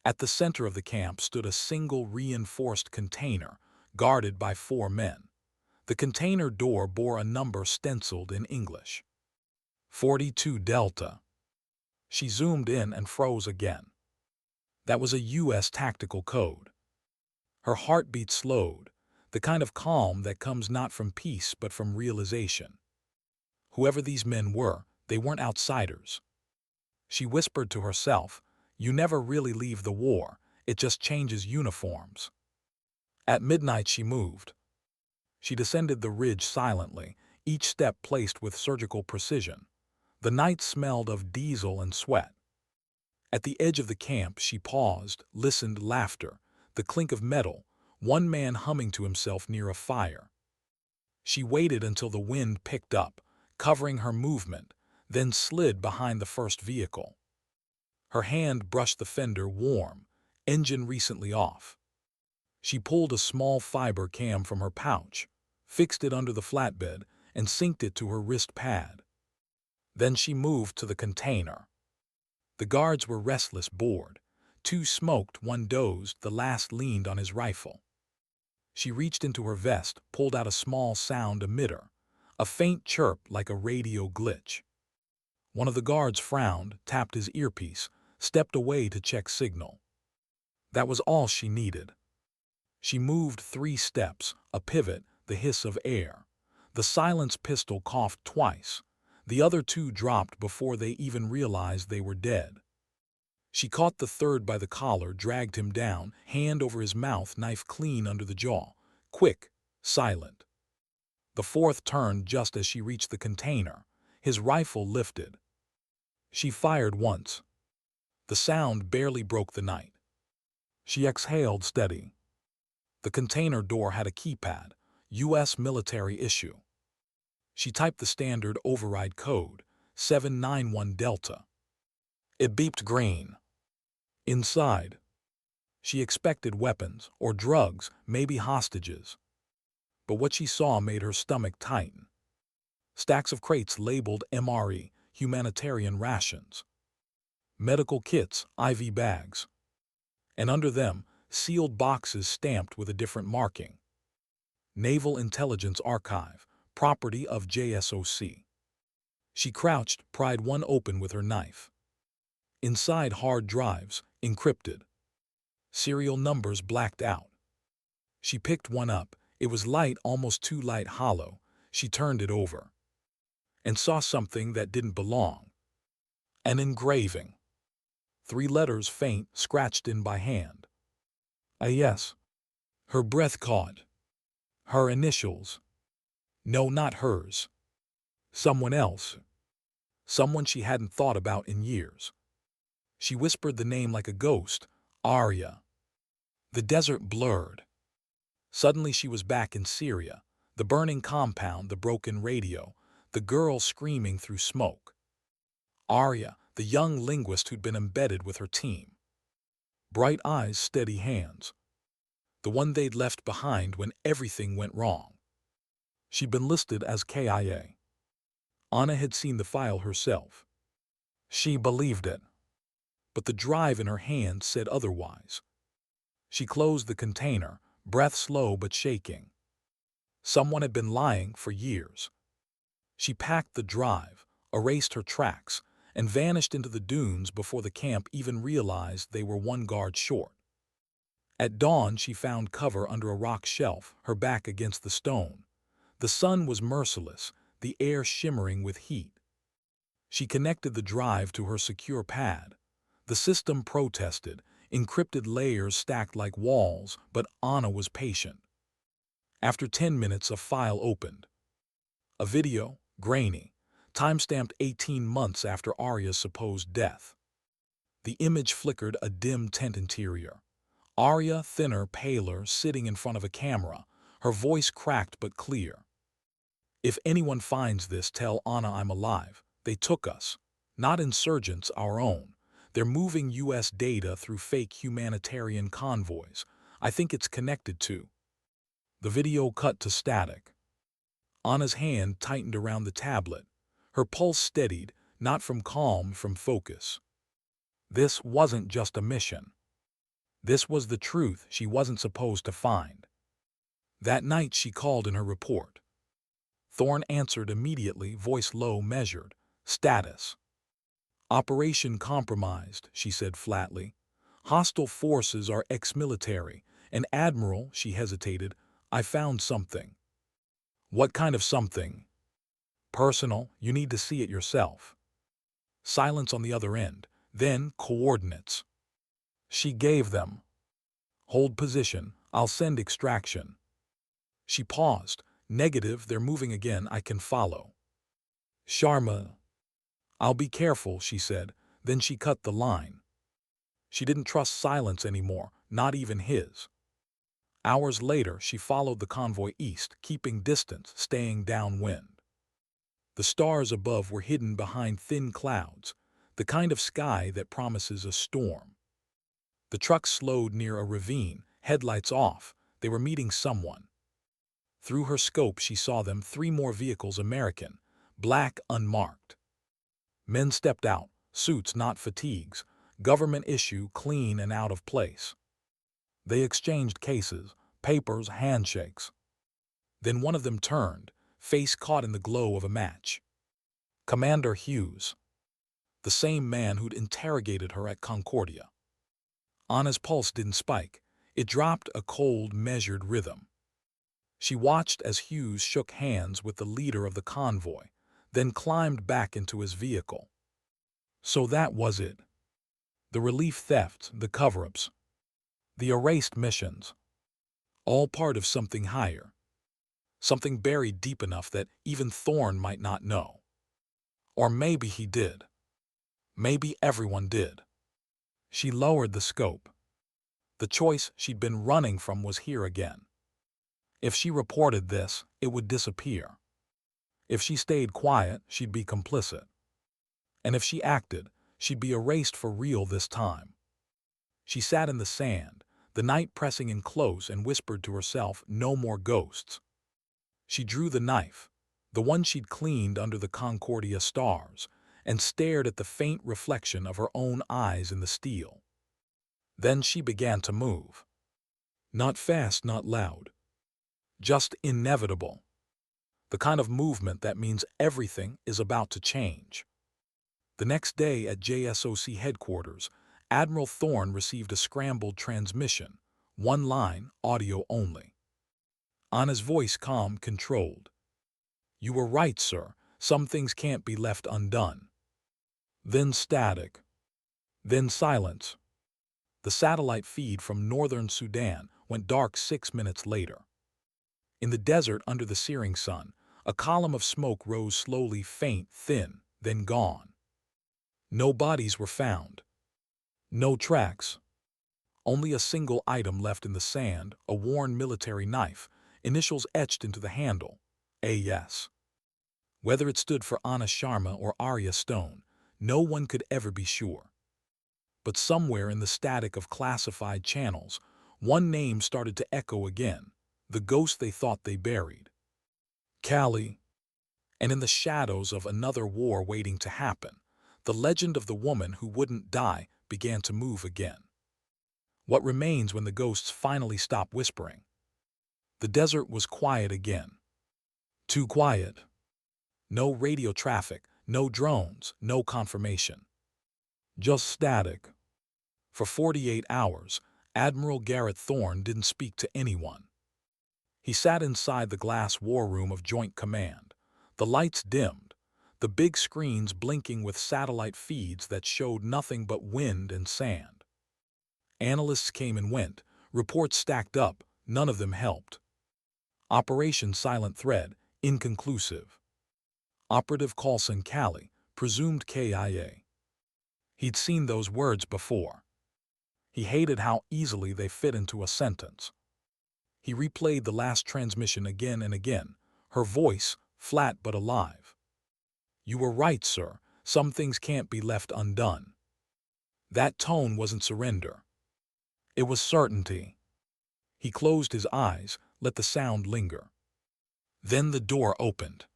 At the center of the camp stood a single reinforced container, guarded by 4 men. The container door bore a number stenciled in English. 42 Delta. She zoomed in and froze again. That was a U.S. tactical code. Her heartbeat slowed, the kind of calm that comes not from peace but from realization. Whoever these men were, they weren't outsiders. She whispered to herself, "You never really leave the war, it just changes uniforms." At midnight she moved. She descended the ridge silently, each step placed with surgical precision. The night smelled of diesel and sweat. At the edge of the camp she paused, listened, laughter, the clink of metal, one man humming to himself near a fire. She waited until the wind picked up, covering her movement, then slid behind the first vehicle. Her hand brushed the fender, warm, engine recently off. She pulled a small fiber cam from her pouch, fixed it under the flatbed, and synced it to her wrist pad. Then she moved to the container. The guards were restless, bored. 2 smoked, 1 dozed, the last leaned on his rifle. She reached into her vest, pulled out a small sound emitter, a faint chirp like a radio glitch. One of the guards frowned, tapped his earpiece, stepped away to check signal. That was all she needed. She moved 3 steps, a pivot, the hiss of air. The silenced pistol coughed twice. The other 2 dropped before they even realized they were dead. She caught the third by the collar, dragged him down, hand over his mouth, knife clean under the jaw. Quick, silent. The fourth turned just as she reached the container, his rifle lifted. She fired once. The sound barely broke the night. She exhaled, steady. The container door had a keypad, U.S. military issue. She typed the standard override code, 791 Delta. It beeped green. Inside, she expected weapons or drugs, maybe hostages. But what she saw made her stomach tighten. Stacks of crates labeled MRE, humanitarian rations. Medical kits, IV bags. And under them, sealed boxes stamped with a different marking. Naval Intelligence Archive, property of JSOC. She crouched, pried one open with her knife. Inside, hard drives, encrypted. Serial numbers blacked out. She picked one up. It was light, almost too light, hollow. She turned it over and saw something that didn't belong. An engraving. 3 letters, faint, scratched in by hand. A yes. Her breath caught. Her initials. No, not hers. Someone else. Someone she hadn't thought about in years. She whispered the name like a ghost, Arya. The desert blurred. Suddenly she was back in Syria, the burning compound, the broken radio, the girl screaming through smoke. Arya, the young linguist who'd been embedded with her team. Bright eyes, steady hands. The one they'd left behind when everything went wrong. She'd been listed as KIA. Anna had seen the file herself. She believed it. But the drive in her hand said otherwise. She closed the container, breath slow but shaking. Someone had been lying for years. She packed the drive, erased her tracks, and vanished into the dunes before the camp even realized they were one guard short. At dawn, she found cover under a rock shelf, her back against the stone. The sun was merciless, the air shimmering with heat. She connected the drive to her secure pad. The system protested, encrypted layers stacked like walls, but Anna was patient. After 10 minutes, a file opened. A video, grainy, timestamped 18 months after Arya's supposed death. The image flickered a dim tent interior. Arya, thinner, paler, sitting in front of a camera, her voice cracked but clear. "If anyone finds this, tell Anna I'm alive. They took us. Not insurgents, our own. They're moving U.S. data through fake humanitarian convoys. I think it's connected to." The video cut to static. Anna's hand tightened around the tablet. Her pulse steadied, not from calm, from focus. This wasn't just a mission. This was the truth she wasn't supposed to find. That night she called in her report. Thorne answered immediately, voice low, measured. "Status." "Operation compromised," she said flatly. "Hostile forces are ex-military. And Admiral," she hesitated, "I found something." "What kind of something?" "Personal, you need to see it yourself." Silence on the other end, then coordinates. She gave them. "Hold position, I'll send extraction." She paused. "Negative, they're moving again, I can follow." "Sharma." "I'll be careful," she said. Then she cut the line. She didn't trust silence anymore, not even his. Hours later, she followed the convoy east, keeping distance, staying downwind. The stars above were hidden behind thin clouds, the kind of sky that promises a storm. The truck slowed near a ravine, headlights off. They were meeting someone. Through her scope, she saw them, 3 more vehicles, American, black, unmarked. Men stepped out, suits, not fatigues, government issue, clean and out of place. They exchanged cases, papers, handshakes. Then one of them turned, face caught in the glow of a match. Commander Hughes. The same man who'd interrogated her at Concordia. Anna's pulse didn't spike. It dropped, a cold, measured rhythm. She watched as Hughes shook hands with the leader of the convoy, then climbed back into his vehicle. So that was it. The relief thefts, the cover-ups, the erased missions. All part of something higher. Something buried deep enough that even Thorne might not know. Or maybe he did. Maybe everyone did. She lowered the scope. The choice she'd been running from was here again. If she reported this, it would disappear. If she stayed quiet, she'd be complicit. And if she acted, she'd be erased for real this time. She sat in the sand, the night pressing in close, and whispered to herself, "No more ghosts." She drew the knife, the one she'd cleaned under the Concordia stars, and stared at the faint reflection of her own eyes in the steel. Then she began to move. Not fast, not loud. Just inevitable. The kind of movement that means everything is about to change. The next day at JSOC headquarters, Admiral Thorne received a scrambled transmission, one line, audio only. Anna's voice calm, controlled. "You were right, sir. Some things can't be left undone." Then static. Then silence. The satellite feed from northern Sudan went dark 6 minutes later. In the desert under the searing sun, a column of smoke rose slowly, faint, thin, then gone. No bodies were found. No tracks. Only a single item left in the sand, a worn military knife, initials etched into the handle, A.S. Whether it stood for Anna Sharma or Arya Stone, no one could ever be sure. But somewhere in the static of classified channels, one name started to echo again, the ghost they thought they buried. Callie. And in the shadows of another war waiting to happen, the legend of the woman who wouldn't die began to move again. What remains when the ghosts finally stop whispering? The desert was quiet again. Too quiet. No radio traffic, no drones, no confirmation. Just static. For 48 hours, Admiral Garrett Thorne didn't speak to anyone. He sat inside the glass war room of Joint Command, the lights dimmed, the big screens blinking with satellite feeds that showed nothing but wind and sand. Analysts came and went, reports stacked up, none of them helped. Operation Silent Thread, inconclusive. Operative Coulson Cali, presumed KIA. He'd seen those words before. He hated how easily they fit into a sentence. He replayed the last transmission again and again, her voice, flat but alive. "You were right, sir. Some things can't be left undone." That tone wasn't surrender. It was certainty. He closed his eyes, let the sound linger. Then the door opened.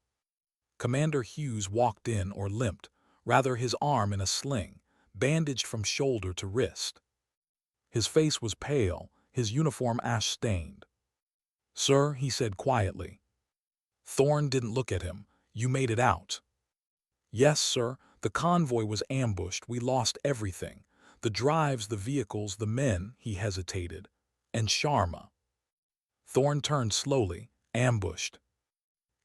Commander Hughes walked in or limped, rather his arm in a sling, bandaged from shoulder to wrist. His face was pale, his uniform ash-stained. "Sir," he said quietly. Thorne didn't look at him. "You made it out." "Yes, sir. The convoy was ambushed. We lost everything. The drives, the vehicles, the men," he hesitated. "And Sharma." Thorne turned slowly. "Ambushed."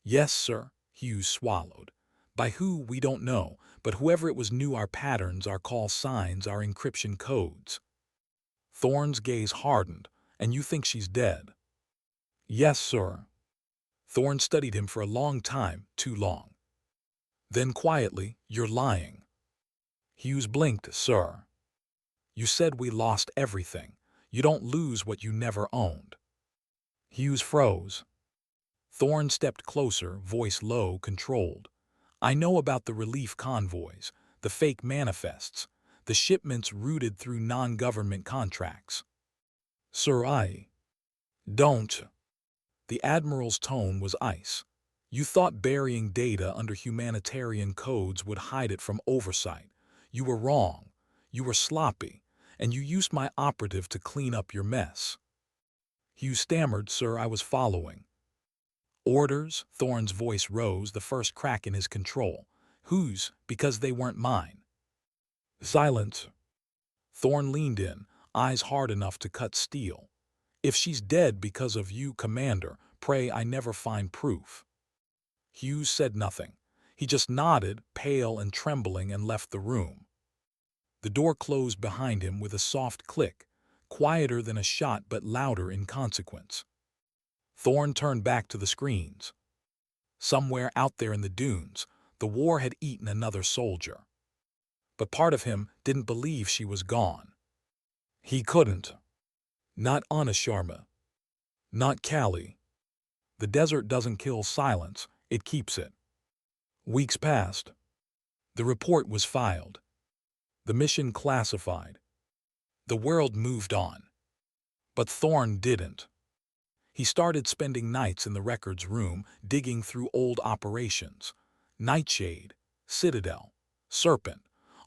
"Yes, sir," Hughes swallowed. "By who, we don't know, but whoever it was knew our patterns, our call signs, our encryption codes." Thorne's gaze hardened. "And you think she's dead?" "Yes, sir." Thorne studied him for a long time, too long. Then quietly, "You're lying." Hughes blinked. "Sir, you said we lost everything. You don't lose what you never owned." Hughes froze. Thorne stepped closer, voice low, controlled. "I know about the relief convoys, the fake manifests, the shipments routed through non-government contracts." "Sir, I don't." The Admiral's tone was ice. "You thought burying data under humanitarian codes would hide it from oversight. You were wrong. You were sloppy, and you used my operative to clean up your mess." Hughes stammered. "Sir, I was following." "Orders?" Thorne's voice rose, the first crack in his control. "Whose? Because they weren't mine." "Silence." Thorne leaned in, eyes hard enough to cut steel. "If she's dead because of you, Commander, pray I never find proof." Hughes said nothing. He just nodded, pale and trembling, and left the room. The door closed behind him with a soft click, quieter than a shot but louder in consequence. Thorne turned back to the screens. Somewhere out there in the dunes, the war had eaten another soldier. But part of him didn't believe she was gone. He couldn't. Not Anna Sharma. Not Callie. The desert doesn't kill silence, it keeps it. Weeks passed. The report was filed. The mission classified. The world moved on. But Thorne didn't. He started spending nights in the records room, digging through old operations. Nightshade, Citadel, Serpent,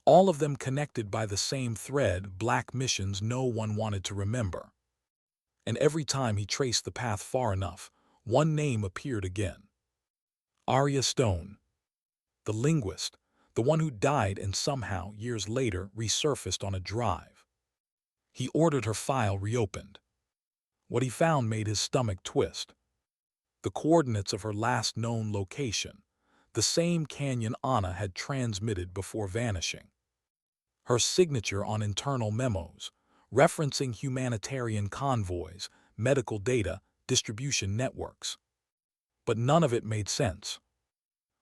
all of them connected by the same thread, black missions no one wanted to remember. And every time he traced the path far enough, one name appeared again. Arya Stone. The linguist, the one who died and somehow, years later, resurfaced on a drive. He ordered her file reopened. What he found made his stomach twist. The coordinates of her last known location, the same canyon Anna had transmitted before vanishing. Her signature on internal memos, referencing humanitarian convoys, medical data, distribution networks. But none of it made sense.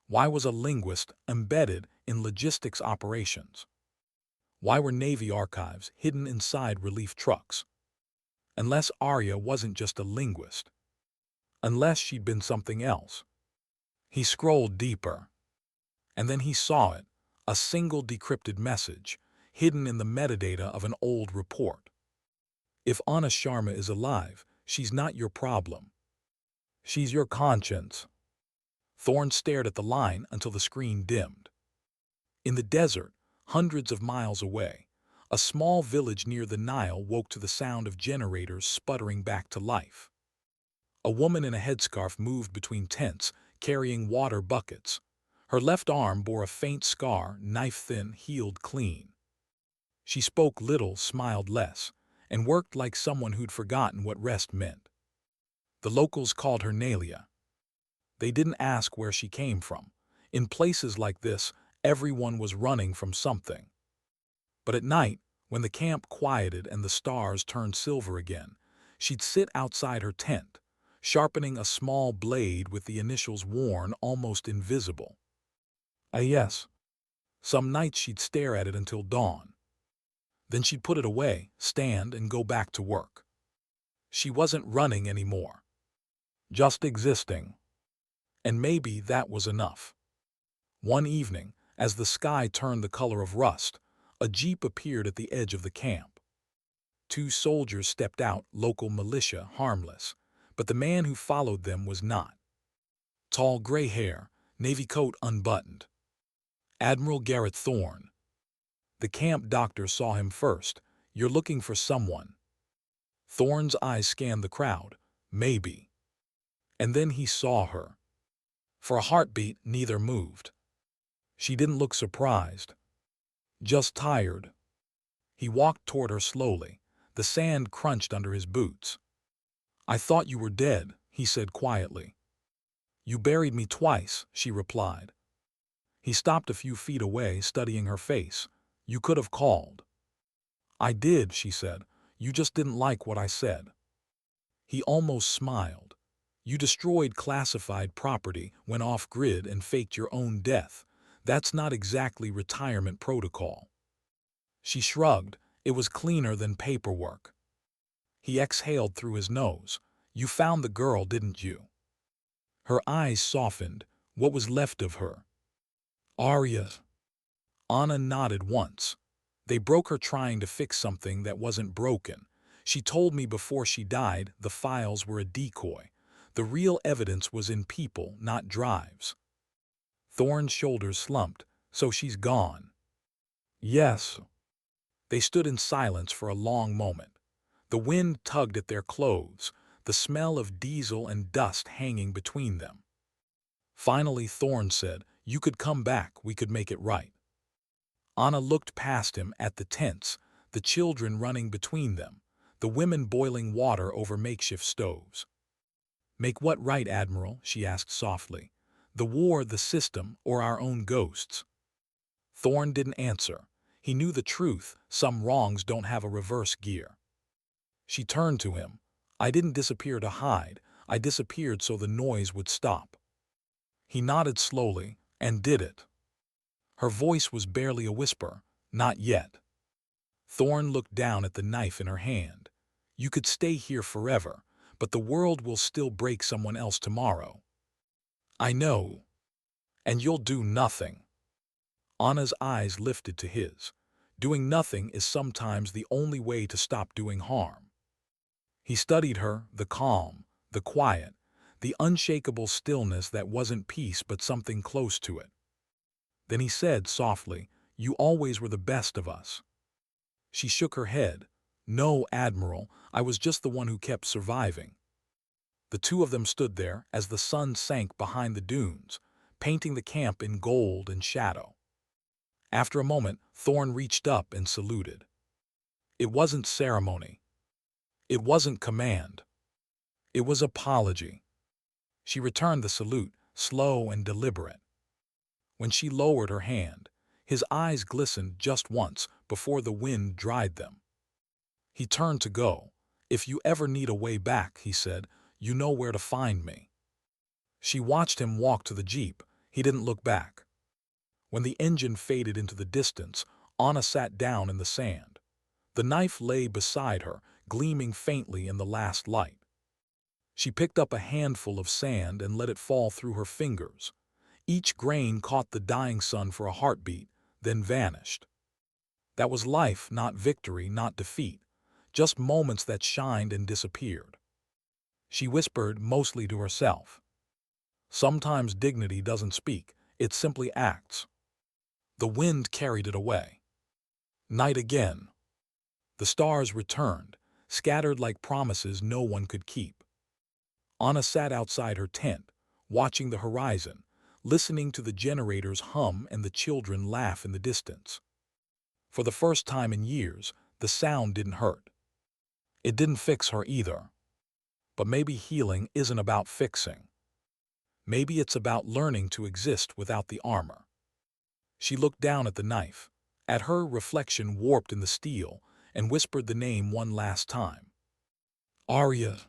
Why was a linguist embedded in logistics operations? Why were Navy archives hidden inside relief trucks? Unless Arya wasn't just a linguist. Unless she'd been something else. He scrolled deeper. And then he saw it, a single decrypted message, hidden in the metadata of an old report. "If Anna Sharma is alive, she's not your problem. She's your conscience." Thorne stared at the line until the screen dimmed. In the desert, hundreds of miles away, a small village near the Nile woke to the sound of generators sputtering back to life. A woman in a headscarf moved between tents, carrying water buckets. Her left arm bore a faint scar, knife-thin, healed clean. She spoke little, smiled less, and worked like someone who'd forgotten what rest meant. The locals called her Nalia. They didn't ask where she came from. In places like this, everyone was running from something. But at night, when the camp quieted and the stars turned silver again, she'd sit outside her tent, sharpening a small blade with the initials worn almost invisible. Yes. Some nights she'd stare at it until dawn. Then she'd put it away, stand, and go back to work. She wasn't running anymore. Just existing. And maybe that was enough. One evening, as the sky turned the color of rust, a jeep appeared at the edge of the camp. Two soldiers stepped out, local militia, harmless, but the man who followed them was not. Tall gray hair, navy coat unbuttoned. Admiral Garrett Thorne. The camp doctor saw him first. You're looking for someone. Thorne's eyes scanned the crowd. Maybe. And then he saw her. For a heartbeat, neither moved. She didn't look surprised. Just tired. He walked toward her slowly. The sand crunched under his boots. I thought you were dead, he said quietly. You buried me twice, she replied. He stopped a few feet away, studying her face. You could have called. I did, she said. You just didn't like what I said. He almost smiled. You destroyed classified property, went off-grid, and faked your own death. That's not exactly retirement protocol. She shrugged. It was cleaner than paperwork. He exhaled through his nose. You found the girl, didn't you? Her eyes softened. What was left of her? Arya. Anna nodded once. They broke her trying to fix something that wasn't broken. She told me before she died the files were a decoy. The real evidence was in people, not drives. Thorne's shoulders slumped. So she's gone. Yes. They stood in silence for a long moment. The wind tugged at their clothes, the smell of diesel and dust hanging between them. Finally, Thorne said, You could come back, we could make it right. Anna looked past him at the tents, the children running between them, the women boiling water over makeshift stoves. Make what right, Admiral? She asked softly. The war, the system, or our own ghosts? Thorne didn't answer. He knew the truth. Some wrongs don't have a reverse gear. She turned to him. I didn't disappear to hide. I disappeared so the noise would stop. He nodded slowly, and did it. Her voice was barely a whisper. Not yet. Thorne looked down at the knife in her hand. You could stay here forever, but the world will still break someone else tomorrow. I know. And you'll do nothing. Anna's eyes lifted to his. Doing nothing is sometimes the only way to stop doing harm. He studied her, the calm, the quiet, the unshakable stillness that wasn't peace but something close to it. Then he said softly, You always were the best of us. She shook her head. No, Admiral, I was just the one who kept surviving. The two of them stood there as the sun sank behind the dunes, painting the camp in gold and shadow. After a moment, Thorne reached up and saluted. It wasn't ceremony. It wasn't command. It was apology. She returned the salute, slow and deliberate. When she lowered her hand, his eyes glistened just once before the wind dried them. He turned to go. If you ever need a way back, he said, you know where to find me. She watched him walk to the jeep. He didn't look back. When the engine faded into the distance, Anna sat down in the sand. The knife lay beside her, gleaming faintly in the last light. She picked up a handful of sand and let it fall through her fingers. Each grain caught the dying sun for a heartbeat, then vanished. That was life, not victory, not defeat, just moments that shined and disappeared. She whispered, mostly to herself. Sometimes dignity doesn't speak, it simply acts. The wind carried it away. Night again. The stars returned, scattered like promises no one could keep. Anna sat outside her tent, watching the horizon, listening to the generators hum and the children laugh in the distance. For the first time in years, the sound didn't hurt. It didn't fix her either. But maybe healing isn't about fixing. Maybe it's about learning to exist without the armor. She looked down at the knife, at her reflection warped in the steel, and whispered the name one last time. Arya.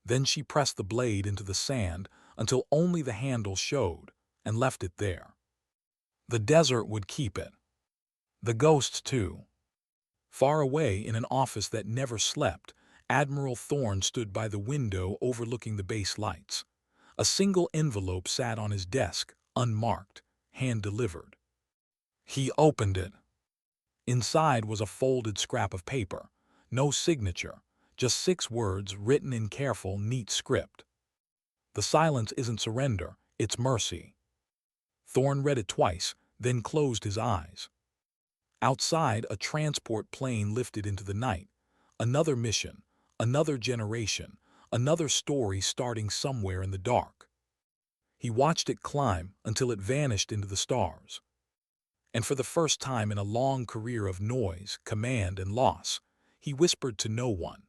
Then she pressed the blade into the sand until only the handle showed, and left it there. The desert would keep it. The ghosts, too. Far away in an office that never slept, Admiral Thorne stood by the window overlooking the base lights. A single envelope sat on his desk, unmarked, hand-delivered. He opened it. Inside was a folded scrap of paper, no signature, just 6 words written in careful, neat script. The silence isn't surrender, it's mercy. Thorne read it twice, then closed his eyes. Outside, a transport plane lifted into the night. Another mission, another generation, another story starting somewhere in the dark. He watched it climb until it vanished into the stars. And for the first time in a long career of noise, command, and loss, he whispered to no one,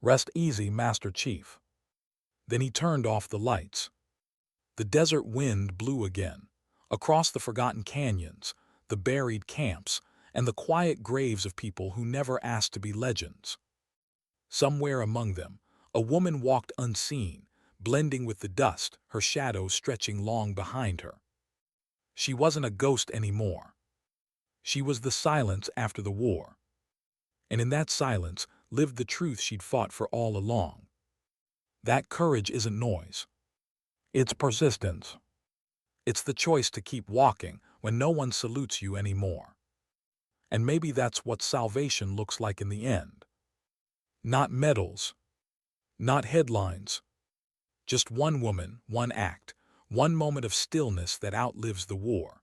"Rest easy, Master Chief." Then he turned off the lights. The desert wind blew again, across the forgotten canyons, the buried camps, and the quiet graves of people who never asked to be legends. Somewhere among them, a woman walked unseen, blending with the dust, her shadow stretching long behind her. She wasn't a ghost anymore. She was the silence after the war. And in that silence lived the truth she'd fought for all along. That courage isn't noise. It's persistence. It's the choice to keep walking when no one salutes you anymore. And maybe that's what salvation looks like in the end. Not medals, not headlines. Just one woman, one act, one moment of stillness that outlives the war.